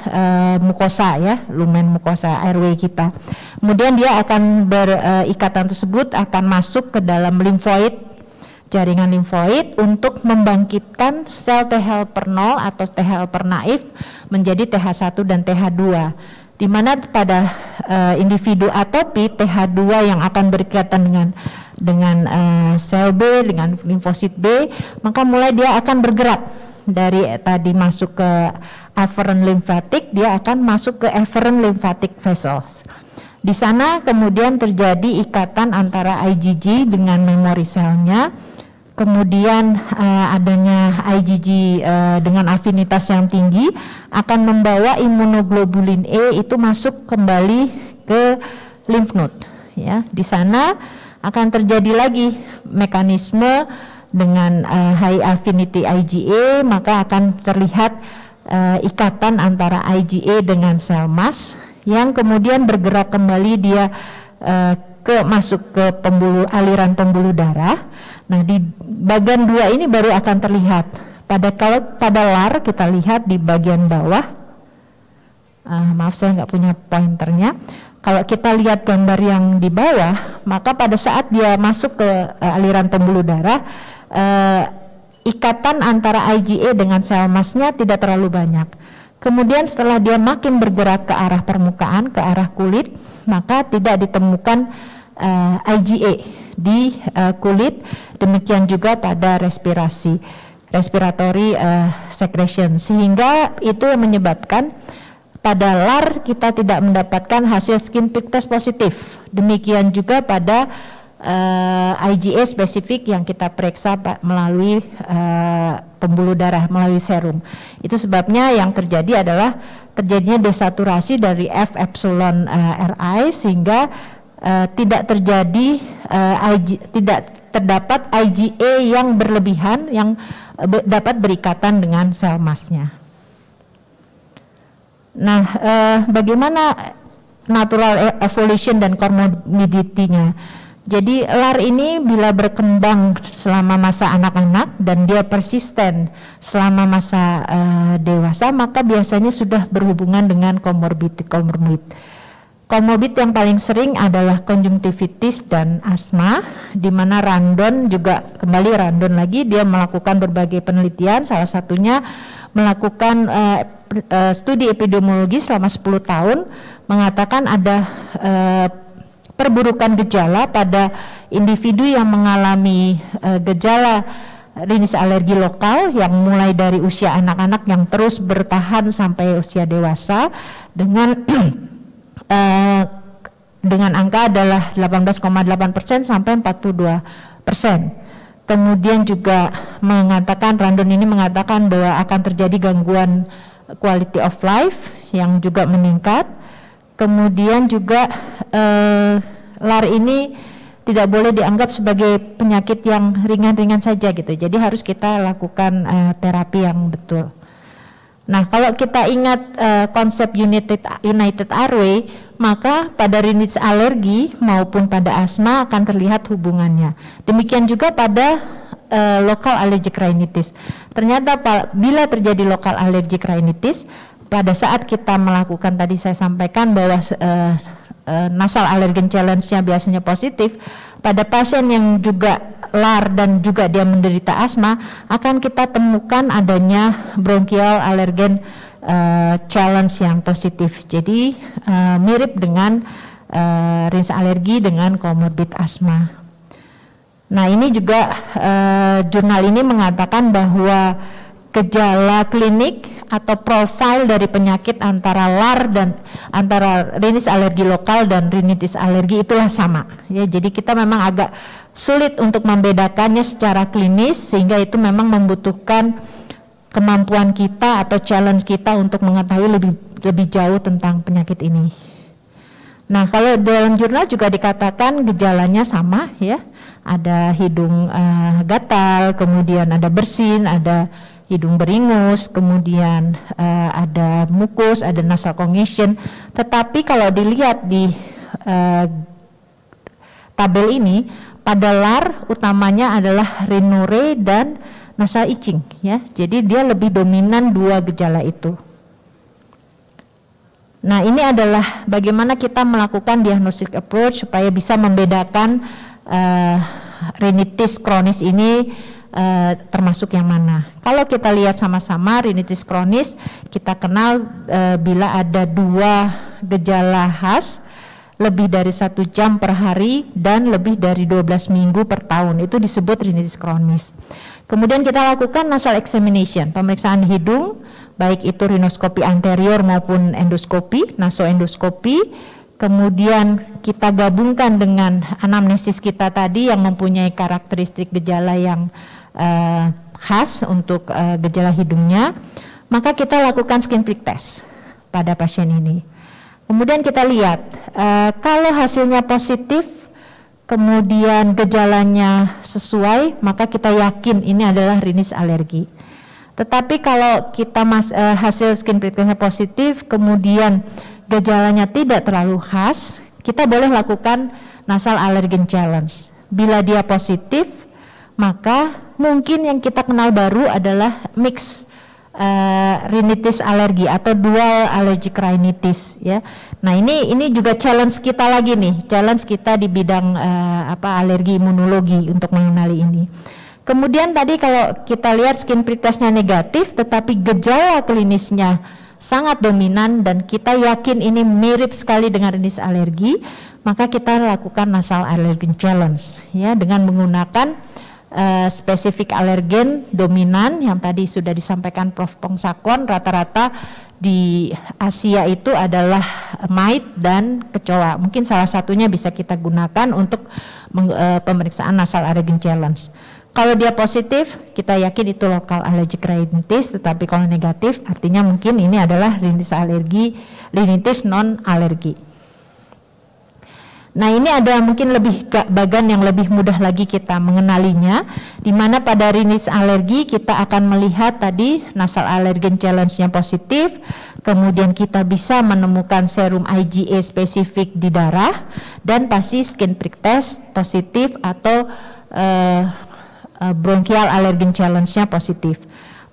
mukosa, ya, lumen mukosa airway kita. Kemudian dia akan berikatan tersebut akan masuk ke dalam limfoid, jaringan limfoid, untuk membangkitkan sel T helper 0 atau T helper naif menjadi TH1 dan TH2, di mana pada individu atopi TH2 yang akan berikatan dengan sel B, dengan limfosit B, maka mulai dia akan bergerak dari tadi masuk ke afferent lymphatic, dia akan masuk ke efferent lymphatic vessels. Di sana kemudian terjadi ikatan antara IgG dengan memori selnya. Kemudian adanya IgG dengan afinitas yang tinggi akan membawa imunoglobulin E itu masuk kembali ke lymph node, ya. Di sana akan terjadi lagi mekanisme dengan high affinity IgA, maka akan terlihat ikatan antara IgA dengan sel mast yang kemudian bergerak kembali dia masuk ke aliran pembuluh darah. Nah, di bagian 2 ini baru akan terlihat. Pada LAR kita lihat di bagian bawah Maaf saya nggak punya pointernya. Kalau kita lihat gambar yang di bawah, maka pada saat dia masuk ke aliran pembuluh darah, ikatan antara IgA dengan sel masnya tidak terlalu banyak. Kemudian setelah dia makin bergerak ke arah permukaan, ke arah kulit, maka tidak ditemukan IgA di kulit, demikian juga pada respiratory secretion, sehingga itu yang menyebabkan pada LAR kita tidak mendapatkan hasil skin prick test positif. Demikian juga pada IgA spesifik yang kita periksa melalui pembuluh darah, melalui serum. Itu sebabnya yang terjadi adalah terjadinya desaturasi dari F epsilon Ri, sehingga tidak terjadi tidak terdapat IgA yang berlebihan yang dapat berikatan dengan sel masnya. Nah, bagaimana natural evolution dan comorbidity-nya? Jadi LAR ini bila berkembang selama masa anak-anak dan dia persisten selama masa dewasa, maka biasanya sudah berhubungan dengan comorbid. Komorbid yang paling sering adalah konjungtivitis dan asma, di mana Randon juga, kembali Randon lagi, dia melakukan berbagai penelitian, salah satunya melakukan studi epidemiologi selama 10 tahun, mengatakan ada perburukan gejala pada individu yang mengalami gejala rinitis alergi lokal yang mulai dari usia anak-anak yang terus bertahan sampai usia dewasa dengan angka adalah 18,8% sampai 42%. Kemudian juga Randon ini mengatakan bahwa akan terjadi gangguan quality of life yang juga meningkat. Kemudian juga LAR ini tidak boleh dianggap sebagai penyakit yang ringan-ringan saja gitu. Jadi harus kita lakukan terapi yang betul. Nah, kalau kita ingat konsep United Airway, maka pada rinitis alergi maupun pada asma akan terlihat hubungannya. Demikian juga pada local allergic rhinitis. Ternyata bila terjadi local allergic rhinitis, pada saat kita melakukan, tadi saya sampaikan bahwa nasal allergen challenge-nya biasanya positif, pada pasien yang juga LAR dan juga dia menderita asma, akan kita temukan adanya bronchial allergen challenge yang positif. Jadi mirip dengan rinitis alergi dengan komorbid asma. Nah, ini juga jurnal ini mengatakan bahwa gejala klinik atau profil dari penyakit antara LAR dan antara rinitis alergi lokal dan rinitis alergi itulah sama ya. Jadi kita memang agak sulit untuk membedakannya secara klinis, sehingga itu memang membutuhkan kemampuan kita atau challenge kita untuk mengetahui lebih jauh tentang penyakit ini. Nah, kalau dalam jurnal juga dikatakan gejalanya sama ya, ada hidung gatal, kemudian ada bersin, ada hidung beringus, kemudian ada mukus, ada nasal congestion. Tetapi kalau dilihat di tabel ini, pada LAR utamanya adalah rhinore dan nasal itching ya. Jadi dia lebih dominan dua gejala itu. Nah, ini adalah bagaimana kita melakukan diagnostic approach supaya bisa membedakan rinitis kronis ini termasuk yang mana. Kalau kita lihat sama-sama rinitis kronis, kita kenal bila ada dua gejala khas lebih dari 1 jam per hari dan lebih dari 12 minggu per tahun, itu disebut rinitis kronis. Kemudian kita lakukan nasal examination, pemeriksaan hidung, baik itu rinoskopi anterior maupun endoskopi, nasoendoskopi. Kemudian kita gabungkan dengan anamnesis kita tadi yang mempunyai karakteristik gejala yang khas untuk gejala hidungnya, maka kita lakukan skin prick test pada pasien ini. Kemudian kita lihat kalau hasilnya positif, kemudian gejalanya sesuai, maka kita yakin ini adalah rinitis alergi. Tetapi kalau kita hasil skin prick testnya positif, kemudian gejalanya tidak terlalu khas, kita boleh lakukan nasal allergen challenge. Bila dia positif, maka mungkin yang kita kenal baru adalah mix rinitis alergi atau dual allergic rhinitis ya. Nah, ini juga challenge kita lagi nih, challenge kita di bidang alergi imunologi untuk mengenali ini. Kemudian tadi kalau kita lihat skin prick testnya negatif tetapi gejala klinisnya sangat dominan dan kita yakin ini mirip sekali dengan rinitis alergi, maka kita lakukan nasal allergen challenge ya dengan menggunakan spesifik alergen dominan yang tadi sudah disampaikan Prof. Pongsakon. Rata-rata di Asia itu adalah mite dan kecoa. Mungkin salah satunya bisa kita gunakan untuk pemeriksaan nasal allergen challenge. Kalau dia positif, kita yakin itu lokal allergic rhinitis, tetapi kalau negatif artinya mungkin ini adalah rinitis alergi, rinitis non alergi. Nah, ini ada mungkin bagian yang lebih mudah lagi kita mengenalinya, di mana pada rinitis alergi kita akan melihat tadi nasal allergen challenge-nya positif, kemudian kita bisa menemukan serum IgA spesifik di darah, dan pasti skin prick test positif atau bronchial allergen challenge-nya positif.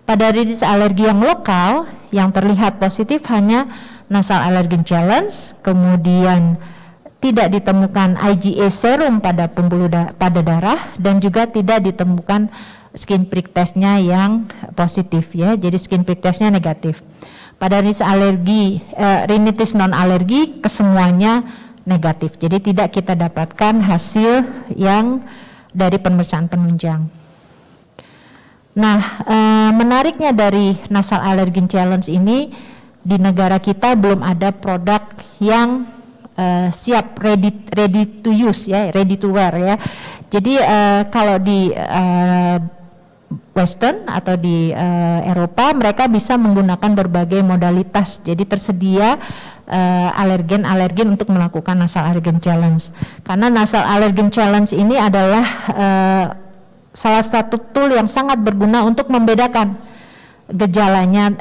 Pada rinitis alergi yang lokal, yang terlihat positif hanya nasal allergen challenge, kemudian tidak ditemukan IgA serum pada pembuluh pada darah, dan juga tidak ditemukan skin prick testnya yang positif ya. Jadi skin prick testnya negatif. Pada rinitis alergi, rinitis non alergi kesemuanya negatif. Jadi tidak kita dapatkan hasil yang dari pemeriksaan penunjang. Nah, menariknya dari nasal allergen challenge ini, di negara kita belum ada produk yang siap ready to use ya, ready to wear ya. Jadi kalau di Western atau di Eropa mereka bisa menggunakan berbagai modalitas. Jadi tersedia alergen-alergen untuk melakukan nasal allergen challenge. Karena nasal allergen challenge ini adalah salah satu tool yang sangat berguna untuk membedakan gejalanya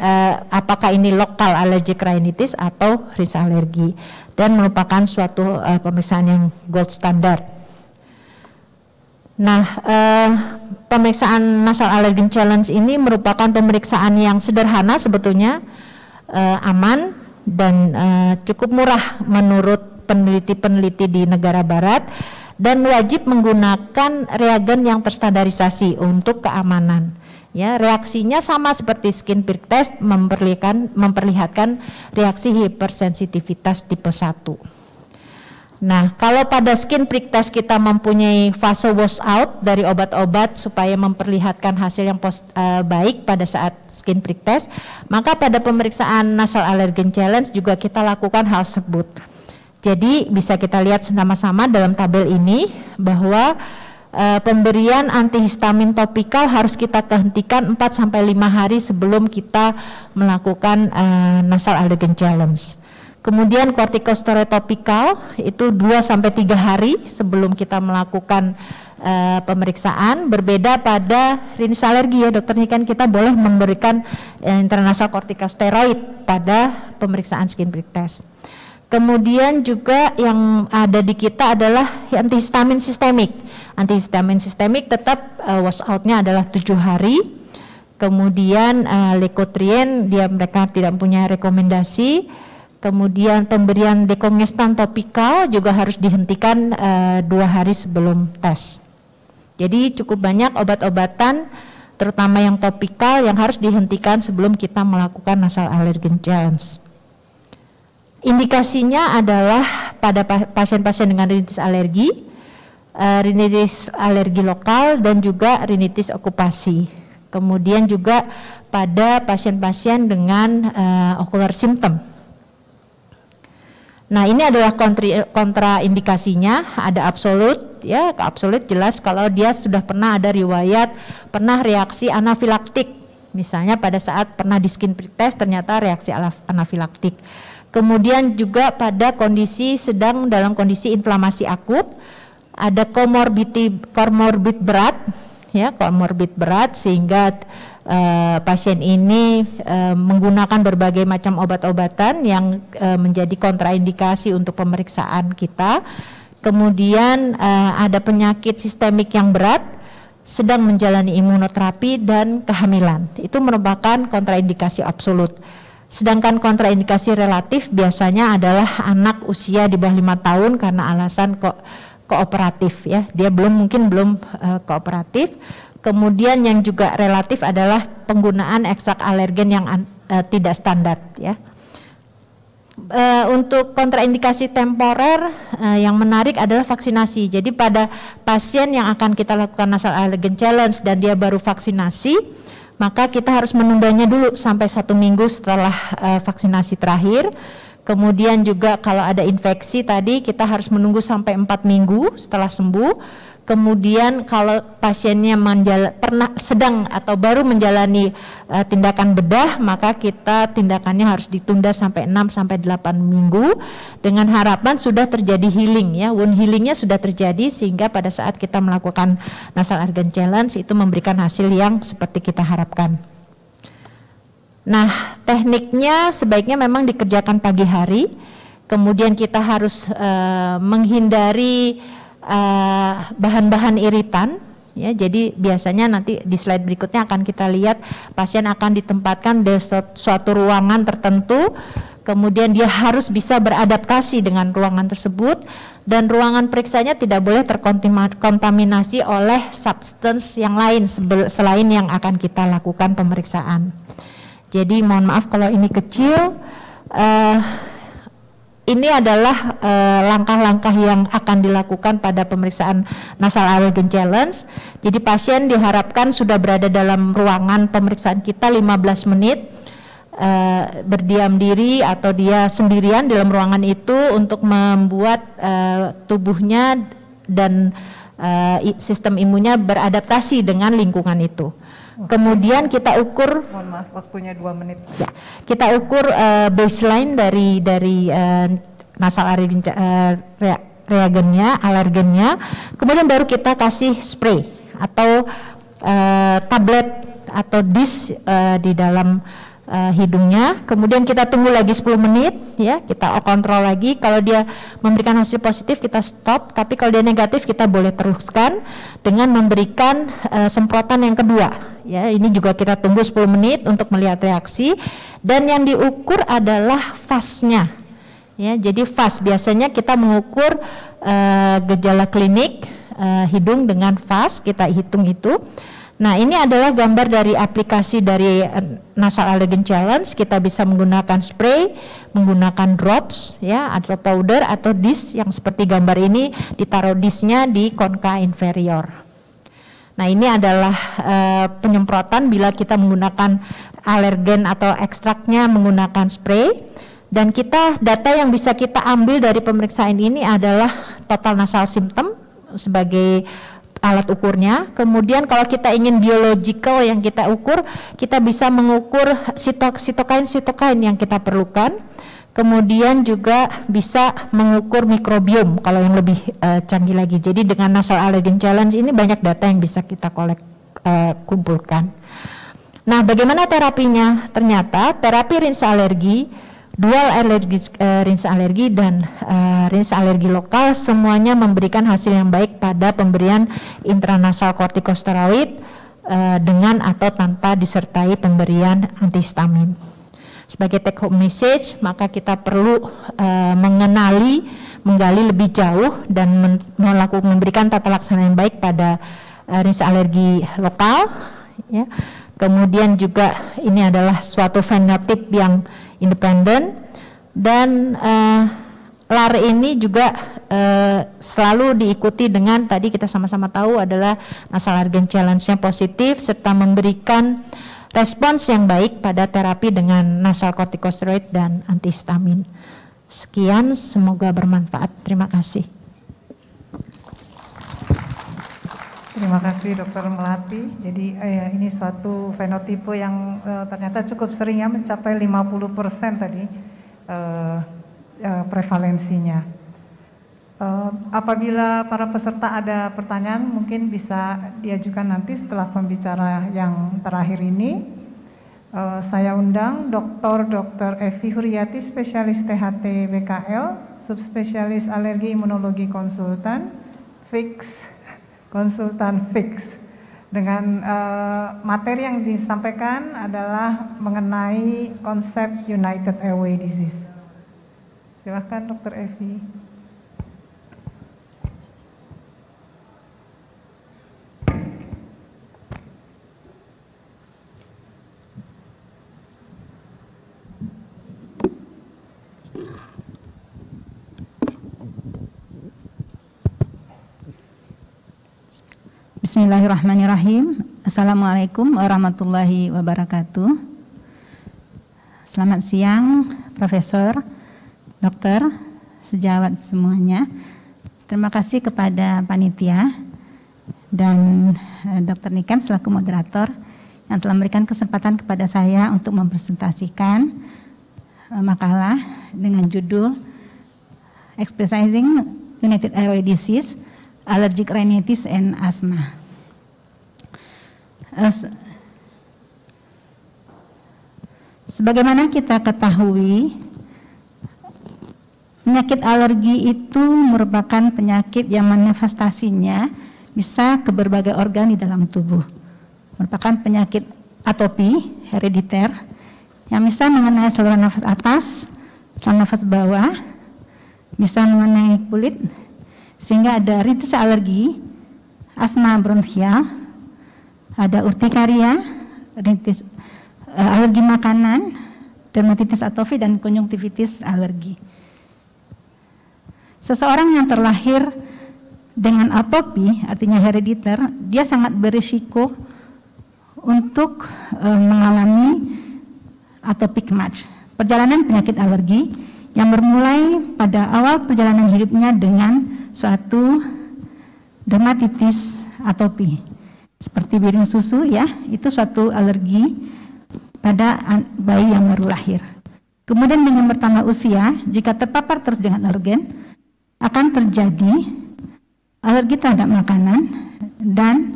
apakah ini lokal allergic rhinitis atau rinitis alergi, dan merupakan suatu pemeriksaan yang gold standard. Nah, pemeriksaan nasal allergen challenge ini merupakan pemeriksaan yang sederhana sebetulnya, aman dan cukup murah menurut peneliti-peneliti di negara barat, dan wajib menggunakan reagen yang terstandarisasi untuk keamanan. Ya, reaksinya sama seperti skin prick test, memperlihatkan reaksi hipersensitivitas tipe 1. Nah, kalau pada skin prick test kita mempunyai fase wash out dari obat-obat supaya memperlihatkan hasil yang baik pada saat skin prick test, maka pada pemeriksaan nasal allergen challenge juga kita lakukan hal tersebut. Jadi bisa kita lihat sama-sama dalam tabel ini bahwa pemberian antihistamin topikal harus kita hentikan 4-5 hari sebelum kita melakukan nasal allergen challenge. Kemudian kortikosteroid topikal itu 2-3 hari sebelum kita melakukan pemeriksaan. Berbeda pada rinitis alergi ya dokter, ini kan kita boleh memberikan intranasal kortikosteroid pada pemeriksaan skin prick test. Kemudian juga yang ada di kita adalah antihistamin sistemik. Antihistamin sistemik tetap wash out-nya adalah 7 hari. Kemudian leukotrien mereka tidak punya rekomendasi. Kemudian pemberian dekongestan topikal juga harus dihentikan 2 hari sebelum tes. Jadi cukup banyak obat-obatan terutama yang topikal yang harus dihentikan sebelum kita melakukan nasal allergen challenge. Indikasinya adalah pada pasien-pasien dengan rinitis alergi lokal dan juga rinitis okupasi. Kemudian juga pada pasien-pasien dengan ocular symptom. Nah, ini adalah kontraindikasinya, ada absolut ya, absolut jelas kalau dia sudah pernah ada riwayat pernah reaksi anafilaktik. Misalnya pada saat pernah di skin prick test ternyata reaksi anafilaktik. Kemudian juga pada kondisi sedang dalam kondisi inflamasi akut, ada komorbid berat, ya komorbid berat sehingga pasien ini menggunakan berbagai macam obat-obatan yang menjadi kontraindikasi untuk pemeriksaan kita. Kemudian ada penyakit sistemik yang berat, sedang menjalani imunoterapi, dan kehamilan. Itu merupakan kontraindikasi absolut. Sedangkan kontraindikasi relatif biasanya adalah anak usia di bawah 5 tahun karena alasan kooperatif ya. Dia mungkin belum kooperatif. Kemudian yang juga relatif adalah penggunaan ekstrak alergen yang tidak standar ya. Untuk kontraindikasi temporer yang menarik adalah vaksinasi. Jadi pada pasien yang akan kita lakukan nasal allergen challenge dan dia baru vaksinasi, maka kita harus menundanya dulu sampai 1 minggu setelah vaksinasi terakhir. Kemudian juga kalau ada infeksi tadi kita harus menunggu sampai 4 minggu setelah sembuh. Kemudian kalau pasiennya sedang atau baru menjalani tindakan bedah, maka kita tindakannya harus ditunda sampai 6-8 minggu dengan harapan sudah terjadi healing ya, wound healingnya sudah terjadi sehingga pada saat kita melakukan nasal allergen challenge itu memberikan hasil yang seperti kita harapkan. Nah, tekniknya sebaiknya memang dikerjakan pagi hari, kemudian kita harus menghindari bahan-bahan iritan ya. Jadi biasanya nanti di slide berikutnya akan kita lihat pasien akan ditempatkan di suatu ruangan tertentu, kemudian dia harus bisa beradaptasi dengan ruangan tersebut dan ruangan periksanya tidak boleh terkontaminasi oleh substance yang lain selain yang akan kita lakukan pemeriksaan. Jadi mohon maaf kalau ini kecil. Ini adalah langkah-langkah yang akan dilakukan pada pemeriksaan nasal allergen challenge. Jadi pasien diharapkan sudah berada dalam ruangan pemeriksaan kita 15 menit, berdiam diri atau dia sendirian dalam ruangan itu untuk membuat tubuhnya dan sistem imunnya beradaptasi dengan lingkungan itu. Kemudian kita ukur, mohon maaf waktunya 2 menit. Ya, kita ukur baseline dari nasal allergen reagennya, alergennya. Kemudian baru kita kasih spray atau tablet atau dish di dalam hidungnya. Kemudian kita tunggu lagi 10 menit ya, kita kontrol lagi. Kalau dia memberikan hasil positif kita stop, tapi kalau dia negatif kita boleh teruskan dengan memberikan semprotan yang kedua. Ya, ini juga kita tunggu 10 menit untuk melihat reaksi, dan yang diukur adalah fast-nya. Ya, jadi fast biasanya kita mengukur gejala klinik hidung dengan fast, kita hitung itu. Nah, ini adalah gambar dari aplikasi dari nasal allergen challenge. Kita bisa menggunakan spray, menggunakan drops ya atau powder atau dish yang seperti gambar ini, ditaruh dishnya di konka inferior. Nah, ini adalah penyemprotan bila kita menggunakan alergen atau ekstraknya menggunakan spray. Dan data yang bisa kita ambil dari pemeriksaan ini adalah total nasal symptom sebagai alat ukurnya. Kemudian kalau kita ingin biological yang kita ukur, kita bisa mengukur sitokain yang kita perlukan. Kemudian juga bisa mengukur mikrobiom kalau yang lebih canggih lagi. Jadi dengan nasal allergen challenge ini banyak data yang bisa kita kumpulkan. Nah, bagaimana terapinya? Ternyata terapi rinse alergi, dual rinse alergi dan rinse alergi lokal semuanya memberikan hasil yang baik pada pemberian intranasal kortikosteroid dengan atau tanpa disertai pemberian antihistamin. Sebagai take home message, maka kita perlu menggali lebih jauh dan memberikan tata laksana yang baik pada rinse alergi lokal. Ya. Kemudian juga ini adalah suatu fenotip yang independen, dan LAR ini juga selalu diikuti dengan tadi kita sama-sama tahu adalah nasal allergen challenge-nya positif serta memberikan respons yang baik pada terapi dengan nasal kortikosteroid dan antihistamin. Sekian, semoga bermanfaat. Terima kasih. Terima kasih Dr. Melati. Jadi ini suatu fenotipe yang ternyata cukup sering ya, mencapai 50% tadi prevalensinya. Apabila para peserta ada pertanyaan mungkin bisa diajukan nanti setelah pembicara yang terakhir ini. Saya undang Dr. Evi Huriati, spesialis THT BKL, subspesialis alergi imunologi konsultan, konsultan fix. dengan materi yang disampaikan adalah mengenai konsep United Airway Disease. Silahkan Dr. Evi. Bismillahirrahmanirrahim. Assalamualaikum warahmatullahi wabarakatuh. Selamat siang, Profesor, Dokter, sejawat semuanya. Terima kasih kepada panitia dan Dr. Niken selaku moderator yang telah memberikan kesempatan kepada saya untuk mempresentasikan makalah dengan judul Emphasizing United Airway Disease, Allergic Rhinitis and Asthma. Sebagaimana kita ketahui, penyakit alergi itu merupakan penyakit yang manifestasinya bisa ke berbagai organ di dalam tubuh. Merupakan penyakit atopi herediter yang bisa mengenai saluran nafas atas, saluran nafas bawah, bisa mengenai kulit, sehingga ada rhinitis alergi, asma bronchial, ada urtikaria, rhinitis alergi makanan, dermatitis atopi, dan konjungtivitis alergi. Seseorang yang terlahir dengan atopi, artinya herediter, dia sangat berisiko untuk mengalami atopic match, perjalanan penyakit alergi yang bermulai pada awal perjalanan hidupnya dengan suatu dermatitis atopi. Seperti biring susu ya, itu suatu alergi pada bayi yang baru lahir. Kemudian dengan bertambah usia, jika terpapar terus dengan alergen, akan terjadi alergi terhadap makanan dan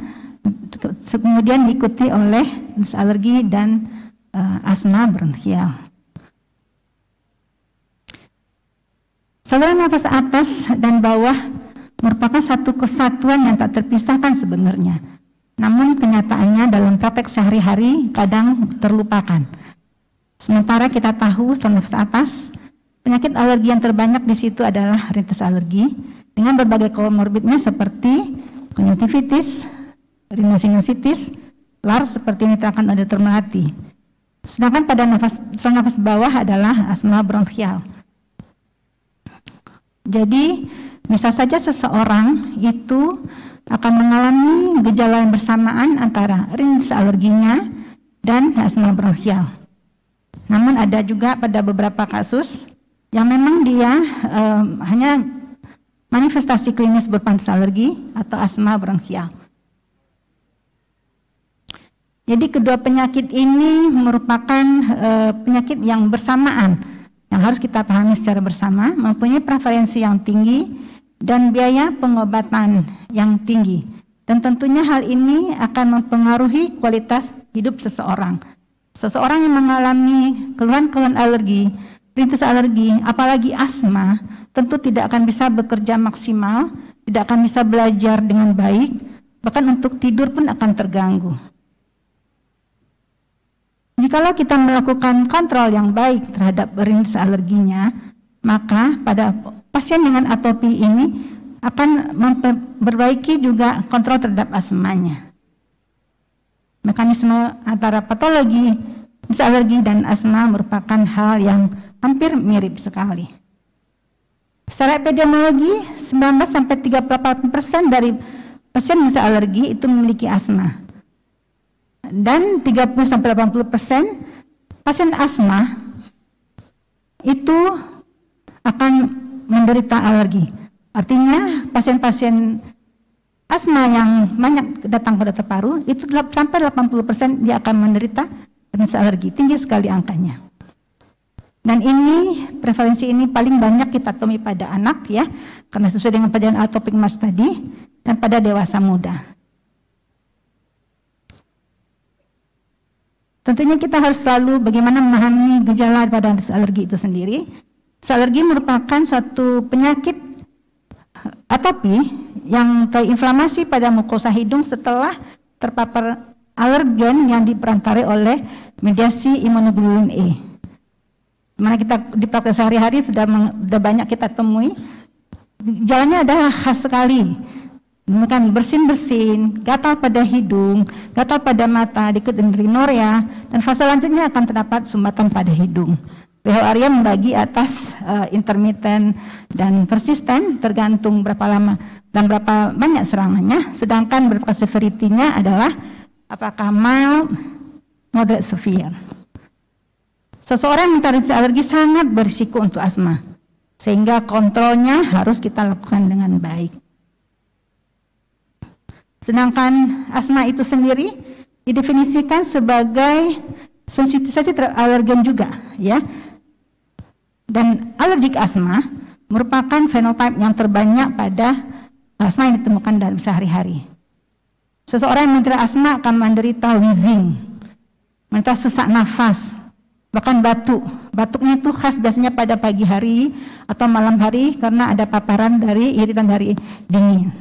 kemudian diikuti oleh alergi dan asma bronchial. Saluran nafas atas dan bawah merupakan satu kesatuan yang tak terpisahkan sebenarnya. Namun kenyataannya dalam praktek sehari-hari kadang terlupakan. Sementara kita tahu saluran nafas atas, penyakit alergi yang terbanyak di situ adalah rhinitis alergi dengan berbagai komorbidnya seperti konjungtivitis, rhinosinusitis, LARS seperti yang diterangkan oleh Dr. Melati. Sedangkan pada saluran nafas bawah adalah asma bronchial. Jadi bisa saja seseorang itu akan mengalami gejala yang bersamaan antara rhinitis alerginya dan asma bronchial. Namun ada juga pada beberapa kasus yang memang dia hanya manifestasi klinis berpantas alergi atau asma bronchial. Jadi kedua penyakit ini merupakan penyakit yang bersamaan, yang harus kita pahami secara bersama, mempunyai prevalensi yang tinggi dan biaya pengobatan yang tinggi. Dan tentunya hal ini akan mempengaruhi kualitas hidup seseorang. Seseorang yang mengalami keluhan-keluhan alergi, rhinitis alergi, apalagi asma, tentu tidak akan bisa bekerja maksimal, tidak akan bisa belajar dengan baik, bahkan untuk tidur pun akan terganggu. Jikalau kita melakukan kontrol yang baik terhadap rhinitis alerginya, maka pada pasien dengan atopi ini akan memperbaiki juga kontrol terhadap asmanya. Mekanisme antara patologi alergi dan asma merupakan hal yang hampir mirip sekali. Secara epidemiologi, 19-38% dari pasien bisa alergi itu memiliki asma. Dan 30-80% pasien asma itu akan menderita alergi. Artinya pasien-pasien asma yang banyak datang pada dokter paru itu sampai 80% dia akan menderita rhinitis alergi. Tinggi sekali angkanya. Dan ini prevalensi ini paling banyak kita temui pada anak ya, karena sesuai dengan perjalanan atopic match tadi, dan pada dewasa muda. Tentunya kita harus selalu bagaimana memahami gejala pada alergi itu sendiri. Alergi merupakan suatu penyakit atopi yang terinflamasi pada mukosa hidung setelah terpapar alergen yang diperantarai oleh mediasi imunoglobulin E. Mana kita di praktek sehari-hari sudah banyak kita temui, gejalanya adalah khas sekali. Bukan bersin-bersin, gatal pada hidung, gatal pada mata, diikuti rinorea, dan fase selanjutnya akan terdapat sumbatan pada hidung. WHO ARIA membagi atas intermittent dan persisten, tergantung berapa lama dan berapa banyak serangannya, sedangkan berapa severity-nya adalah apakah mild, moderate, severe. Seseorang yang menderita alergi sangat berisiko untuk asma, sehingga kontrolnya harus kita lakukan dengan baik. Sedangkan asma itu sendiri didefinisikan sebagai sensitisasi terhadap alergen juga, ya. Dan alergik asma merupakan fenotipe yang terbanyak pada asma yang ditemukan dalam sehari-hari. Seseorang yang menderita asma akan menderita wheezing, menderita sesak nafas, bahkan batuk. Batuknya itu khas biasanya pada pagi hari atau malam hari karena ada paparan dari iritan dari dingin.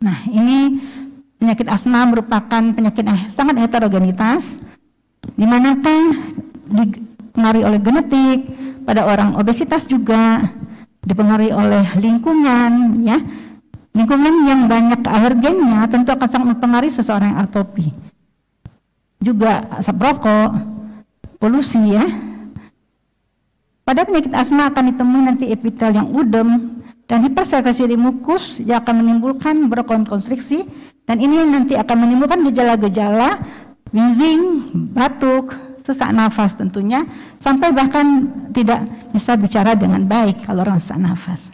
Nah, ini penyakit asma merupakan penyakit yang sangat heterogenitas, di mana kan dipengaruhi oleh genetik, pada orang obesitas juga, dipengaruhi oleh lingkungan, ya. Lingkungan yang banyak alergennya tentu akan sangat mempengaruhi seseorang yang atopi. Juga asap rokok, polusi, ya. Pada penyakit asma akan ditemui nanti epitel yang udem dan hipersekresi di mukus yang akan menimbulkan bronkokonstriksi, dan ini nanti akan menimbulkan gejala-gejala wheezing, batuk, sesak nafas tentunya, sampai bahkan tidak bisa bicara dengan baik kalau orang sesak nafas.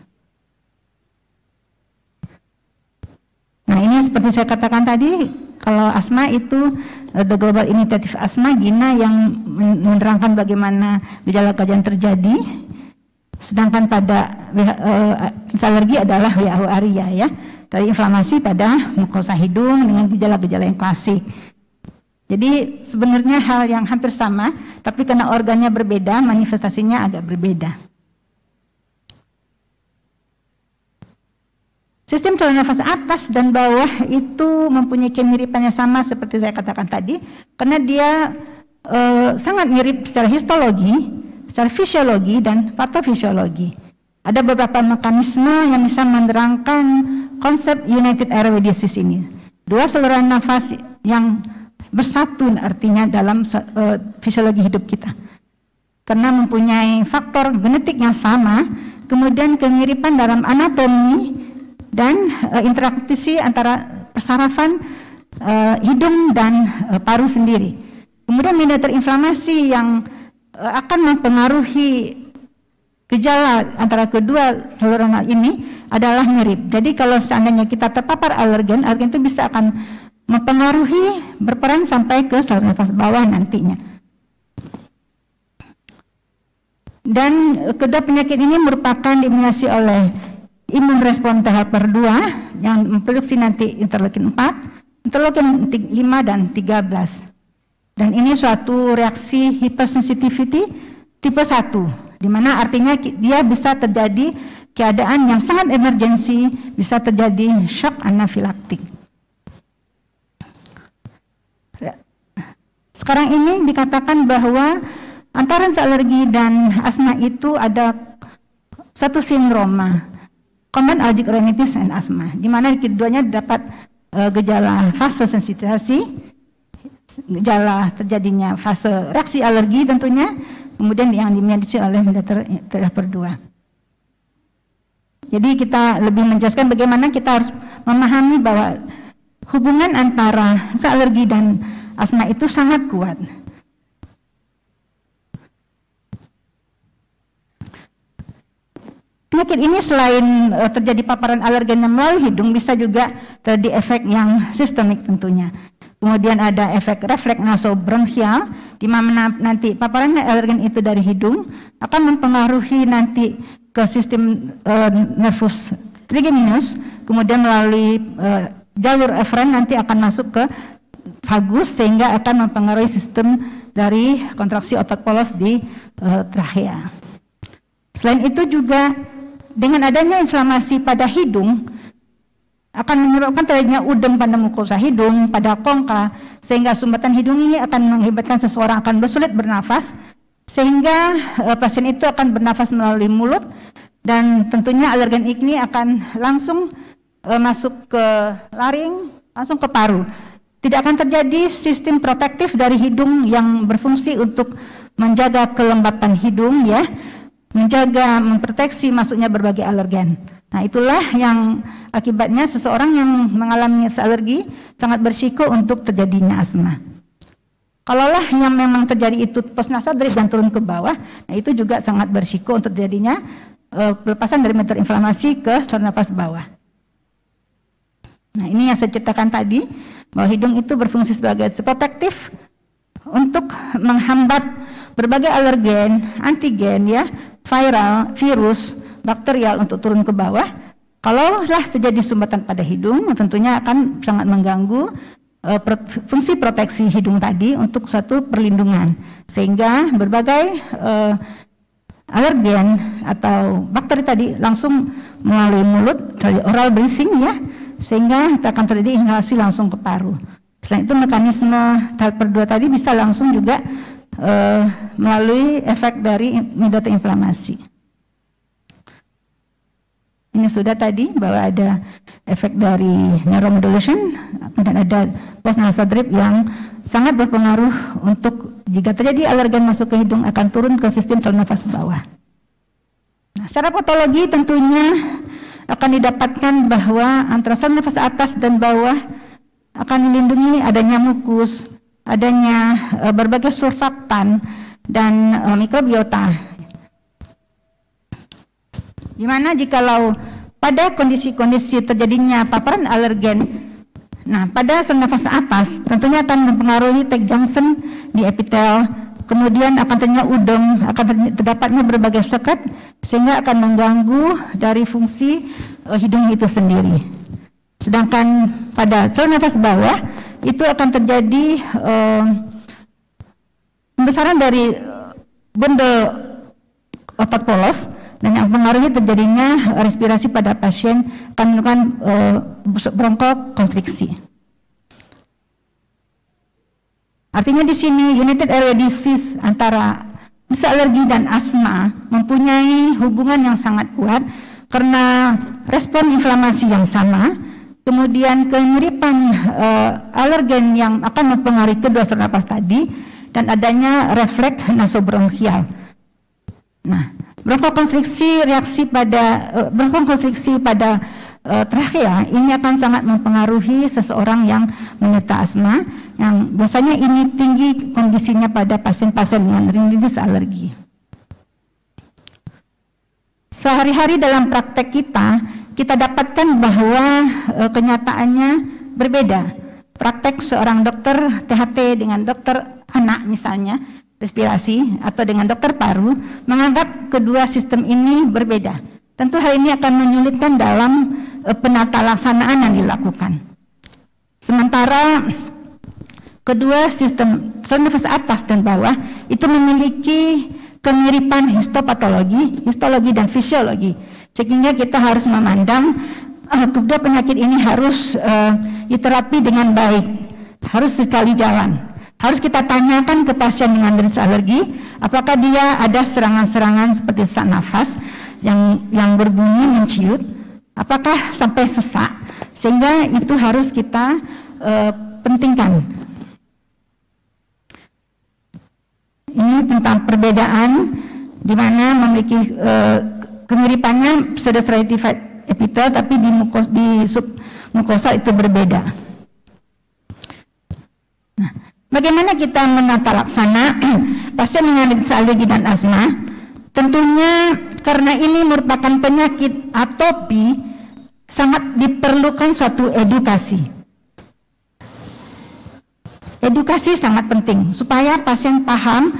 Nah, ini seperti saya katakan tadi, kalau asma itu The Global Initiative Asma GINA yang menerangkan bagaimana gejala-gejala yang terjadi, sedangkan pada alergi adalah WHO ARIA, ya, dari inflamasi pada mukosa hidung dengan gejala-gejala yang klasik. Jadi sebenarnya hal yang hampir sama, tapi karena organnya berbeda, manifestasinya agak berbeda. Sistem saluran nafas atas dan bawah itu mempunyai kemiripan yang sama seperti saya katakan tadi, karena dia sangat mirip secara histologi, secara fisiologi dan patofisiologi. Ada beberapa mekanisme yang bisa menerangkan konsep United Airway Disease ini. Dua saluran nafas yang bersatu artinya dalam fisiologi hidup kita. Karena mempunyai faktor genetik yang sama, kemudian kemiripan dalam anatomi dan interaksi antara persarafan hidung dan paru sendiri. Kemudian mediator inflamasi yang akan mempengaruhi gejala antara kedua saluran ini adalah mirip. Jadi kalau seandainya kita terpapar alergen, alergen itu bisa akan mempengaruhi, berperan sampai ke saluran nafas bawah nantinya. Dan kedua penyakit ini merupakan didominasi oleh imun respon THR2 yang memproduksi nanti interleukin 4, interleukin 5 dan 13. Dan ini suatu reaksi hypersensitivity tipe 1, di mana artinya dia bisa terjadi keadaan yang sangat emergensi, bisa terjadi shock anafilaktik. Sekarang ini dikatakan bahwa antara alergi dan asma itu ada satu sindroma, common allergic rhinitis and asthma, di mana keduanya dapat gejala fase sensitisasi, gejala terjadinya fase reaksi alergi tentunya, kemudian yang dimediasi oleh mediator THR2. Jadi kita lebih menjelaskan bagaimana kita harus memahami bahwa hubungan antara alergi dan asma itu sangat kuat. Penyakit ini selain terjadi paparan alergen yang melalui hidung, bisa juga terjadi efek yang sistemik tentunya. Kemudian ada efek refleks nasobronchial, di mana nanti paparan alergen itu dari hidung akan mempengaruhi nanti ke sistem nervus trigeminus, kemudian melalui jalur eferen nanti akan masuk ke vagus sehingga akan mempengaruhi sistem dari kontraksi otot polos di trachea. Selain itu juga dengan adanya inflamasi pada hidung, akan menyebabkan terjadinya udem pada mukosa hidung, pada kongka, sehingga sumbatan hidung ini akan mengakibatkan seseorang akan bersulit bernafas, sehingga pasien itu akan bernafas melalui mulut, dan tentunya alergen ini akan langsung masuk ke laring, langsung ke paru. Tidak akan terjadi sistem protektif dari hidung yang berfungsi untuk menjaga kelembapan hidung, ya, menjaga, memproteksi masuknya berbagai alergen. Nah, itulah yang akibatnya seseorang yang mengalami alergi sangat berisiko untuk terjadinya asma. Kalaulah yang memang terjadi itu postnasal drip dan turun ke bawah, nah itu juga sangat berisiko untuk terjadinya pelepasan dari meter inflamasi ke saluran nafas bawah. Nah, ini yang saya ceritakan tadi, bahwa hidung itu berfungsi sebagai protektif untuk menghambat berbagai alergen, antigen, ya, viral, virus, bakterial untuk turun ke bawah. Kalaulah terjadi sumbatan pada hidung, tentunya akan sangat mengganggu fungsi proteksi hidung tadi untuk suatu perlindungan, sehingga berbagai alergen atau bakteri tadi langsung melalui mulut, oral breathing, ya, sehingga akan terjadi inhalasi langsung ke paru. Selain itu mekanisme tahap kedua tadi bisa langsung juga melalui efek dari mediator inflamasi. Ini sudah tadi bahwa ada efek dari neuromodulation, kemudian ada postnasal drip yang sangat berpengaruh untuk jika terjadi alergen masuk ke hidung akan turun ke sistem saluran nafas bawah. Nah, secara patologi tentunya akan didapatkan bahwa antara saluran nafas atas dan bawah akan dilindungi adanya mukus, adanya berbagai surfaktan dan mikrobiota. Di mana jikalau pada kondisi-kondisi terjadinya paparan alergen, nah pada saluran nafas atas tentunya akan mempengaruhi tight junction di epitel, kemudian akan terjadinya udem, akan terdapatnya berbagai sekret sehingga akan mengganggu dari fungsi hidung itu sendiri. Sedangkan pada saluran nafas bawah itu akan terjadi pembesaran dari benda otot polos, dan yang mempengaruhi terjadinya respirasi pada pasien akan menimbulkan bronkokonstriksi. Artinya di sini United Airway Disease antara alergi dan asma mempunyai hubungan yang sangat kuat karena respon inflamasi yang sama, kemudian kemiripan alergen yang akan mempengaruhi kedua saluran nafas tadi, dan adanya refleks nasobronchial. Nah, bronkokonstriksi pada trachea ini akan sangat mempengaruhi seseorang yang menderita asma, yang biasanya ini tinggi kondisinya pada pasien-pasien dengan rinitis alergi. Sehari-hari dalam praktek kita dapatkan bahwa kenyataannya berbeda. Praktek seorang dokter THT dengan dokter anak misalnya, respirasi, atau dengan dokter paru, menganggap kedua sistem ini berbeda. Tentu hal ini akan menyulitkan dalam penata laksanaan yang dilakukan. Sementara kedua sistem saluran nafas atas dan bawah itu memiliki kemiripan histologi dan fisiologi, sehingga kita harus memandang kedua penyakit ini harus diterapi dengan baik, harus sekali jalan. Harus kita tanyakan ke pasien dengan rinitis alergi, apakah dia ada serangan-serangan seperti sesak nafas yang berbunyi menciut, apakah sampai sesak, sehingga itu harus kita pentingkan. Ini tentang perbedaan di mana memiliki kemiripannya pseudostratified epitel, tapi di submukosa itu berbeda. Nah, bagaimana kita menata laksana pasien dengan rinitis alergi dan asma? Tentunya karena ini merupakan penyakit atopi, sangat diperlukan suatu edukasi. Edukasi sangat penting supaya pasien paham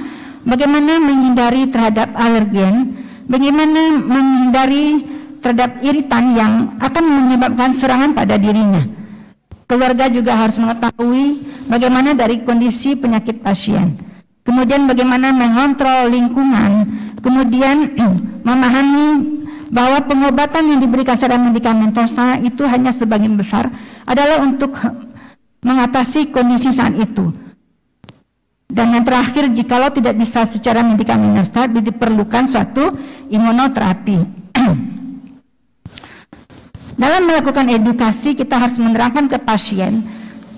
bagaimana menghindari terhadap alergen, bagaimana menghindari terhadap iritan yang akan menyebabkan serangan pada dirinya. Keluarga juga harus mengetahui bagaimana dari kondisi penyakit pasien, kemudian bagaimana mengontrol lingkungan, kemudian memahami bahwa pengobatan yang diberikan secara medikamentosa itu hanya sebagian besar adalah untuk mengatasi kondisi saat itu. Dan yang terakhir, jikalau tidak bisa secara medikamentosa, diperlukan suatu imunoterapi. Dalam melakukan edukasi, kita harus menerangkan ke pasien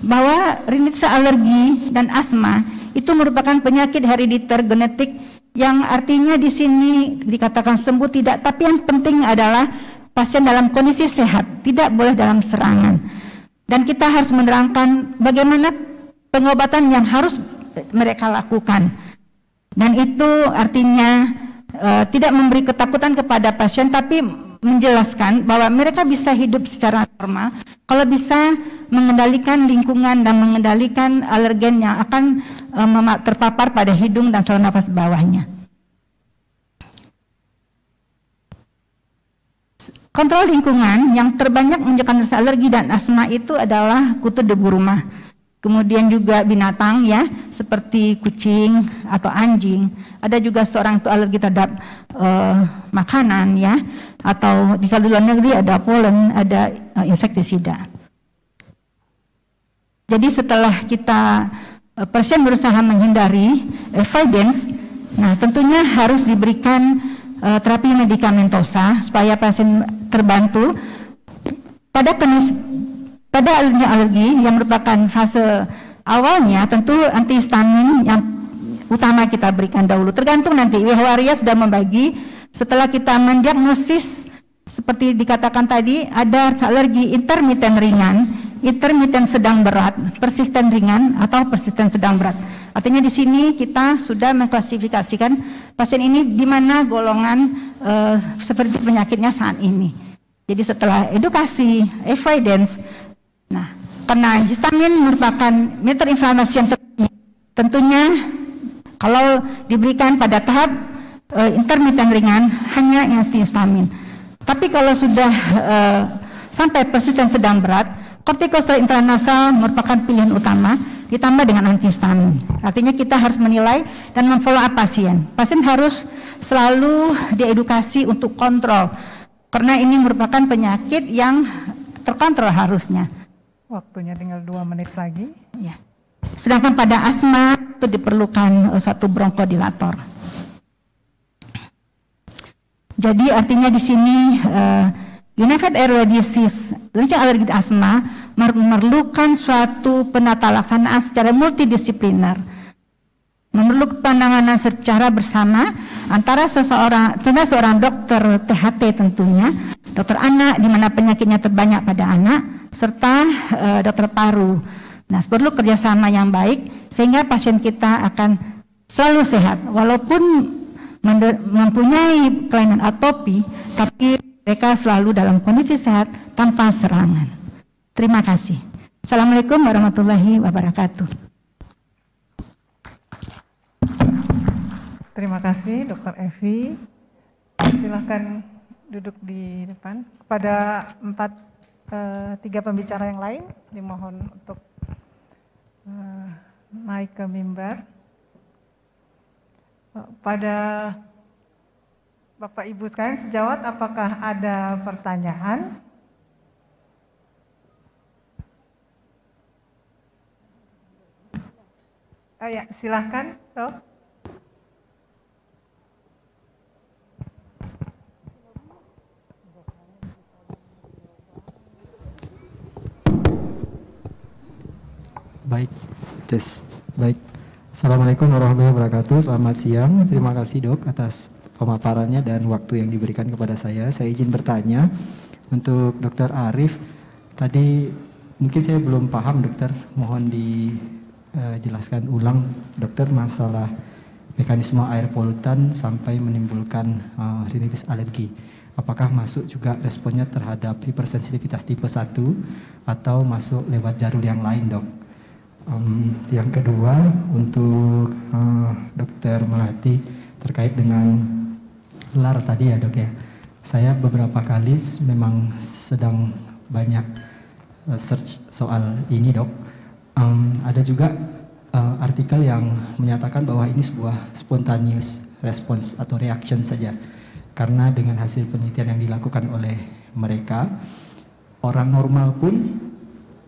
bahwa rinitis alergi dan asma itu merupakan penyakit herediter genetik, yang artinya di sini dikatakan sembuh tidak, tapi yang penting adalah pasien dalam kondisi sehat, tidak boleh dalam serangan. Dan kita harus menerangkan bagaimana pengobatan yang harus mereka lakukan. Dan itu artinya tidak memberi ketakutan kepada pasien, tapi menjelaskan bahwa mereka bisa hidup secara normal kalau bisa mengendalikan lingkungan dan mengendalikan alergen yang akan terpapar pada hidung dan saluran nafas bawahnya. Kontrol lingkungan yang terbanyak menyebabkan alergi dan asma itu adalah kutu debu rumah. Kemudian juga binatang ya, seperti kucing atau anjing. Ada juga seorang itu alergi terhadap makanan ya, atau di luar negeri ada polen, ada insektisida. Jadi setelah kita pasien berusaha menghindari avoidance, nah tentunya harus diberikan terapi medikamentosa supaya pasien terbantu pada alergi yang merupakan fase awalnya. Tentu antihistamin yang utama kita berikan dahulu, tergantung nanti WHO area sudah membagi setelah kita mendiagnosis seperti dikatakan tadi, ada alergi intermiten ringan, intermiten sedang berat, persisten ringan, atau persisten sedang berat. Artinya di sini kita sudah mengklasifikasikan pasien ini di mana golongan seperti penyakitnya saat ini. Jadi setelah edukasi, avoidance, nah karena histamin merupakan meter inflamasi yang tentunya kalau diberikan pada tahap intermiten ringan hanya antihistamin. Tapi kalau sudah sampai persisten sedang berat, kortikosteroid intranasal merupakan pilihan utama ditambah dengan antihistamin. Artinya kita harus menilai dan memfollow up pasien. Pasien harus selalu diedukasi untuk kontrol, karena ini merupakan penyakit yang terkontrol harusnya. Waktunya tinggal 2 menit lagi. Ya. Sedangkan pada asma itu diperlukan satu bronkodilator. Jadi artinya di sini Unified Airway Disease, alergi asma memerlukan suatu penata laksanaan secara multidisipliner, memerlukan penanganan secara bersama antara seorang dokter THT tentunya, dokter anak di mana penyakitnya terbanyak pada anak, serta dokter paru. Nah, perlu kerjasama yang baik sehingga pasien kita akan selalu sehat, walaupun mempunyai kelainan atopi, tapi mereka selalu dalam kondisi sehat tanpa serangan. Terima kasih. Assalamualaikum warahmatullahi wabarakatuh. Terima kasih Dr. Evi. Silakan duduk di depan. Kepada 3 pembicara yang lain dimohon untuk naik ke mimbar. Pada Bapak Ibu sekalian sejawat, apakah ada pertanyaan? Ya, silahkan, Dok. Baik, tes. Baik. Assalamualaikum warahmatullahi wabarakatuh. Selamat siang. Terima kasih Dok atas pemaparannya dan waktu yang diberikan kepada saya. Saya izin bertanya untuk Dr. Arif. Tadi mungkin saya belum paham Dokter. Mohon dijelaskan ulang Dokter masalah mekanisme air polutan sampai menimbulkan rinitis alergi. Apakah masuk juga responnya terhadap hipersensitivitas tipe 1 atau masuk lewat jalur yang lain Dok? Yang kedua untuk Dokter Melati terkait dengan LAR tadi ya Dok ya. Saya beberapa kali memang sedang banyak search soal ini Dok. Ada juga artikel yang menyatakan bahwa ini sebuah spontaneous response atau reaction saja. Karena dengan hasil penelitian yang dilakukan oleh mereka, orang normal pun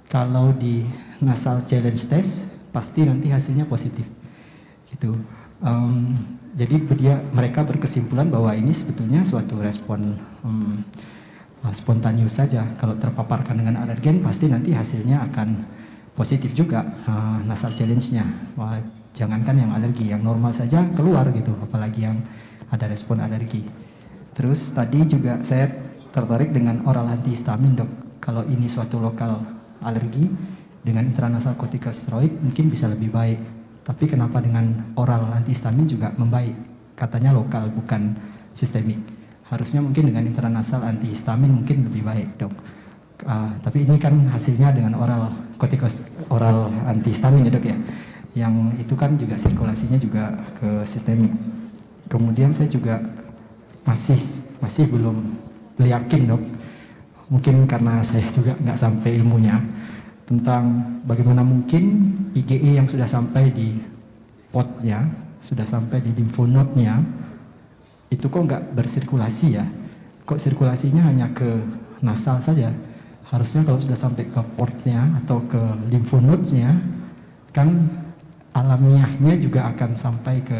kalau di nasal challenge test pasti nanti hasilnya positif gitu. Jadi mereka berkesimpulan bahwa ini sebetulnya suatu respon spontanius saja. Kalau terpaparkan dengan alergen pasti nanti hasilnya akan positif juga nasal challenge-nya. Jangankan yang alergi, yang normal saja keluar gitu, apalagi yang ada respon alergi. Terus tadi juga saya tertarik dengan oral antihistamin, Dok. Kalau ini suatu lokal alergi dengan intranasal kortikosteroid mungkin bisa lebih baik. Tapi kenapa dengan oral antihistamin juga membaik? Katanya lokal bukan sistemik. Harusnya mungkin dengan intranasal antihistamin mungkin lebih baik, Dok. Tapi ini kan hasilnya dengan oral antihistamin ya, Dok ya. Yang itu kan juga sirkulasinya juga ke sistemik. Kemudian saya juga masih belum yakin, Dok. Mungkin karena saya juga nggak sampai ilmunya tentang bagaimana mungkin IgE yang sudah sampai di potnya, sudah sampai di limfonodnya, itu kok nggak bersirkulasi ya? Kok sirkulasinya hanya ke nasal saja? Harusnya kalau sudah sampai ke portnya atau ke limfonodnya, kan alamiahnya juga akan sampai ke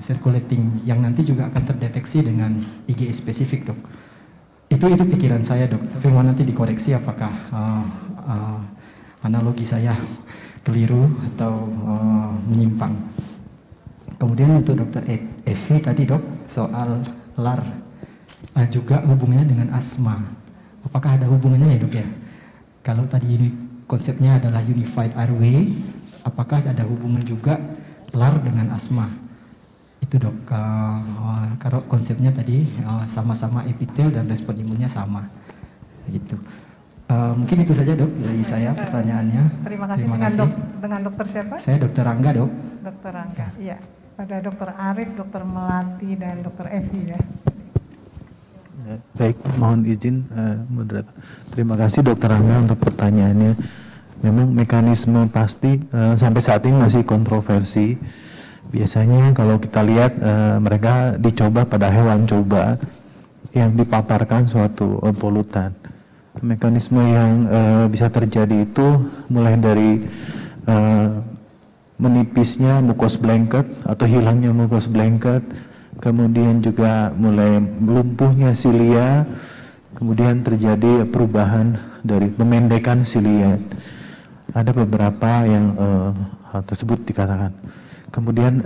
circulating yang nanti juga akan terdeteksi dengan IgE spesifik, Dok. Itu pikiran saya, Dok. Tapi mau nanti dikoreksi apakah analogi saya keliru atau menyimpang. Kemudian untuk Dokter Evi tadi, Dok, soal LAR juga hubungannya dengan asma. Apakah ada hubungannya ya, Dok ya? Kalau tadi konsepnya adalah unified airway, apakah ada hubungan juga LAR dengan asma? Itu, Dok. Kalau konsepnya tadi sama-sama epitel dan respon imunnya sama, gitu. Mungkin itu saja, Dok, dari saya pertanyaannya. Terima kasih. Dengan dokter siapa? Saya Dokter Rangga, Dok. Dokter Rangga, iya. Pada Dokter Arif, Dokter Melati, dan Dokter Evi ya. Baik, mohon izin moderator. Terima kasih Dokter Rangga untuk pertanyaannya. Memang mekanisme pasti sampai saat ini masih kontroversi. Biasanya kalau kita lihat mereka dicoba pada hewan coba yang dipaparkan suatu polutan. Mekanisme yang bisa terjadi itu mulai dari menipisnya mucous blanket atau hilangnya mucous blanket, kemudian juga mulai lumpuhnya silia, kemudian terjadi perubahan dari pemendekan silia. Ada beberapa yang hal tersebut dikatakan. Kemudian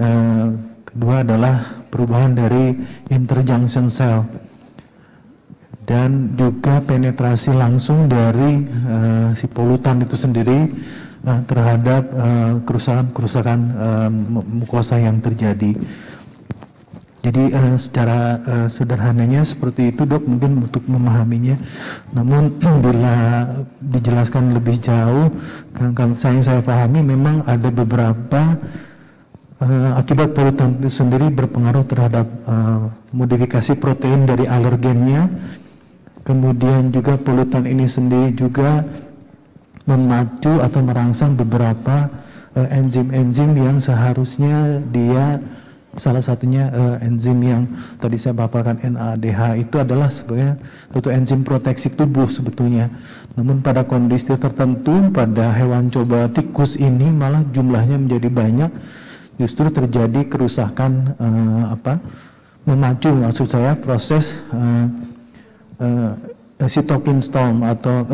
kedua adalah perubahan dari interjunction cell dan juga penetrasi langsung dari si polutan itu sendiri terhadap kerusakan mukosa yang terjadi. Jadi secara sederhananya seperti itu, Dok, mungkin untuk memahaminya. Namun bila dijelaskan lebih jauh, saya pahami memang ada beberapa akibat polutan itu sendiri berpengaruh terhadap modifikasi protein dari alergennya. Kemudian juga polutan ini sendiri juga memacu atau merangsang beberapa enzim-enzim yang seharusnya dia, salah satunya enzim yang tadi saya paparkan NADH itu adalah sebagai suatu enzim proteksi tubuh sebetulnya. Namun pada kondisi tertentu pada hewan coba tikus ini malah jumlahnya menjadi banyak, justru terjadi kerusakan memacu maksud saya proses cytokine storm atau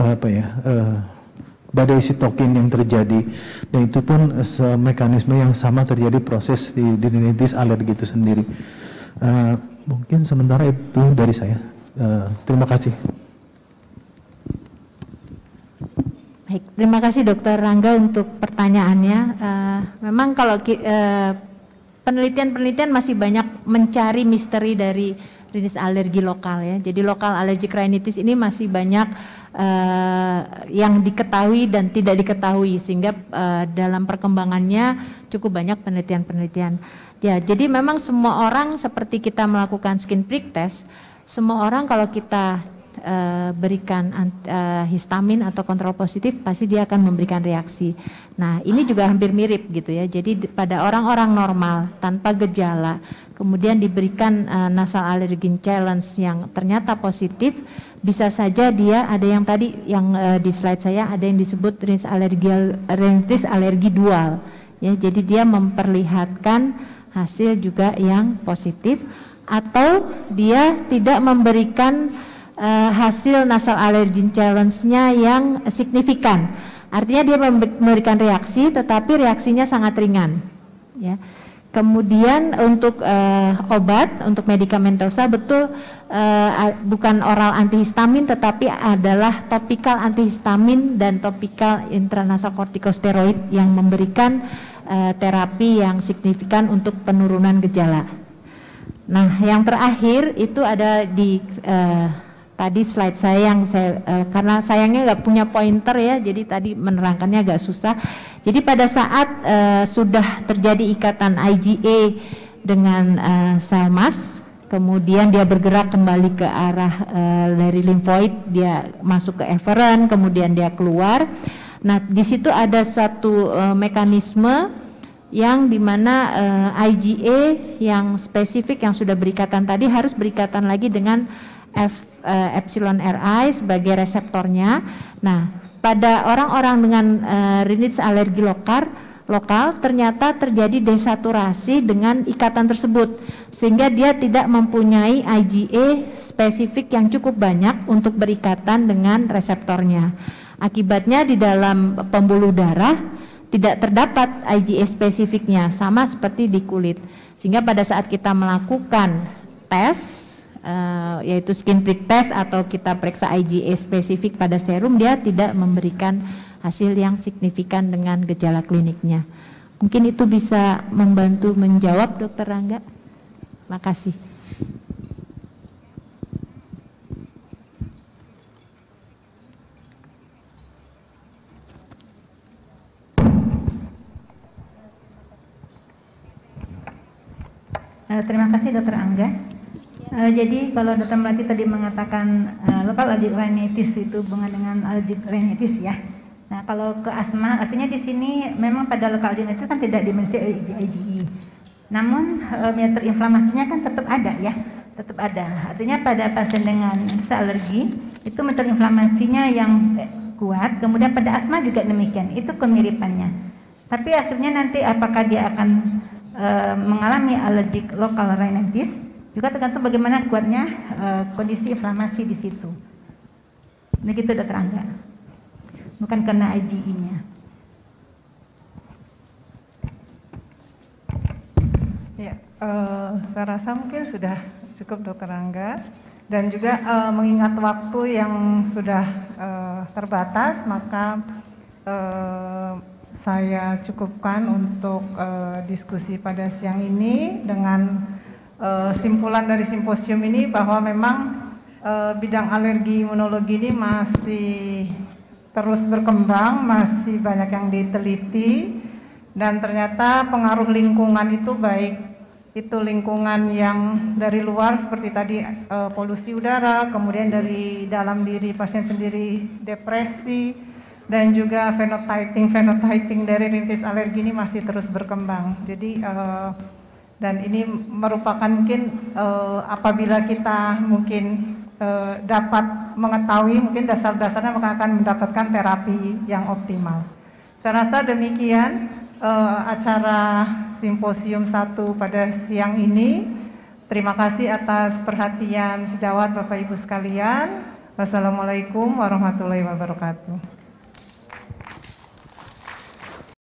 badai sitokin yang terjadi, dan itu pun mekanisme yang sama terjadi proses di rinitis alergi itu sendiri. Mungkin sementara itu dari saya. Terima kasih. Baik, terima kasih Dokter Rangga untuk pertanyaannya. Memang kalau penelitian masih banyak mencari misteri dari rinitis alergi lokal ya. Jadi lokal allergic rhinitis ini masih banyak yang diketahui dan tidak diketahui, sehingga dalam perkembangannya cukup banyak penelitian-penelitian. Ya, jadi memang semua orang seperti kita melakukan skin prick test, semua orang kalau kita berikan histamin atau kontrol positif pasti dia akan memberikan reaksi. Nah, ini juga hampir mirip gitu ya. Jadi pada orang-orang normal tanpa gejala kemudian diberikan nasal allergen challenge yang ternyata positif, bisa saja dia ada yang tadi yang di slide saya ada yang disebut rinitis alergi dual, ya, jadi dia memperlihatkan hasil juga yang positif, atau dia tidak memberikan hasil nasal allergen challenge-nya yang signifikan, artinya dia memberikan reaksi tetapi reaksinya sangat ringan, ya. Kemudian untuk obat, untuk medikamentosa betul bukan oral antihistamin tetapi adalah topikal antihistamin dan topikal intranasal kortikosteroid yang memberikan terapi yang signifikan untuk penurunan gejala. Nah, yang terakhir itu ada di tadi slide saya yang karena sayangnya nggak punya pointer ya, jadi tadi menerangkannya agak susah. Jadi pada saat sudah terjadi ikatan IgA dengan sel mas, kemudian dia bergerak kembali ke arah dari limfoid, dia masuk ke efferent, kemudian dia keluar. Nah, di situ ada suatu mekanisme yang dimana IgA yang spesifik yang sudah berikatan tadi harus berikatan lagi dengan epsilon RI sebagai reseptornya. Nah, pada orang-orang dengan rinitis alergi lokal ternyata terjadi desaturasi dengan ikatan tersebut, sehingga dia tidak mempunyai IgA spesifik yang cukup banyak untuk berikatan dengan reseptornya. Akibatnya di dalam pembuluh darah tidak terdapat IgA spesifiknya, sama seperti di kulit, sehingga pada saat kita melakukan tes yaitu skin prick test atau kita periksa IgA spesifik pada serum, dia tidak memberikan hasil yang signifikan dengan gejala kliniknya. Mungkin itu bisa membantu menjawab, Dr. Rangga. Makasih. Terima kasih Dr. Angga. Jadi kalau Dr. Melati tadi mengatakan lokal allergic rhinitis itu hubungan dengan allergic rhinitis ya. Nah, kalau ke asma artinya di sini memang pada lokal allergic rhinitis kan tidak dimensi IgE. Namun meter inflamasinya kan tetap ada ya, tetap ada. Artinya pada pasien dengan alergi itu meter inflamasinya yang kuat, kemudian pada asma juga demikian. Itu kemiripannya. Tapi akhirnya nanti apakah dia akan mengalami allergic lokal rhinitis juga tergantung bagaimana kuatnya kondisi inflamasi di situ. Begitu Dr. Angga. Bukan karena IgE-nya. Ya, saya rasa mungkin sudah cukup Dr. Angga, dan juga mengingat waktu yang sudah terbatas, maka saya cukupkan untuk diskusi pada siang ini dengan simpulan dari simposium ini bahwa memang bidang alergi imunologi ini masih terus berkembang, masih banyak yang diteliti, dan ternyata pengaruh lingkungan itu baik itu lingkungan yang dari luar seperti tadi polusi udara, kemudian dari dalam diri pasien sendiri depresi, dan juga phenotyping dari rinitis alergi ini masih terus berkembang. Jadi dan ini merupakan mungkin apabila kita mungkin dapat mengetahui mungkin dasar-dasarnya, maka akan mendapatkan terapi yang optimal. Saya rasa demikian acara simposium 1 pada siang ini. Terima kasih atas perhatian sejawat Bapak Ibu sekalian. Wassalamualaikum warahmatullahi wabarakatuh.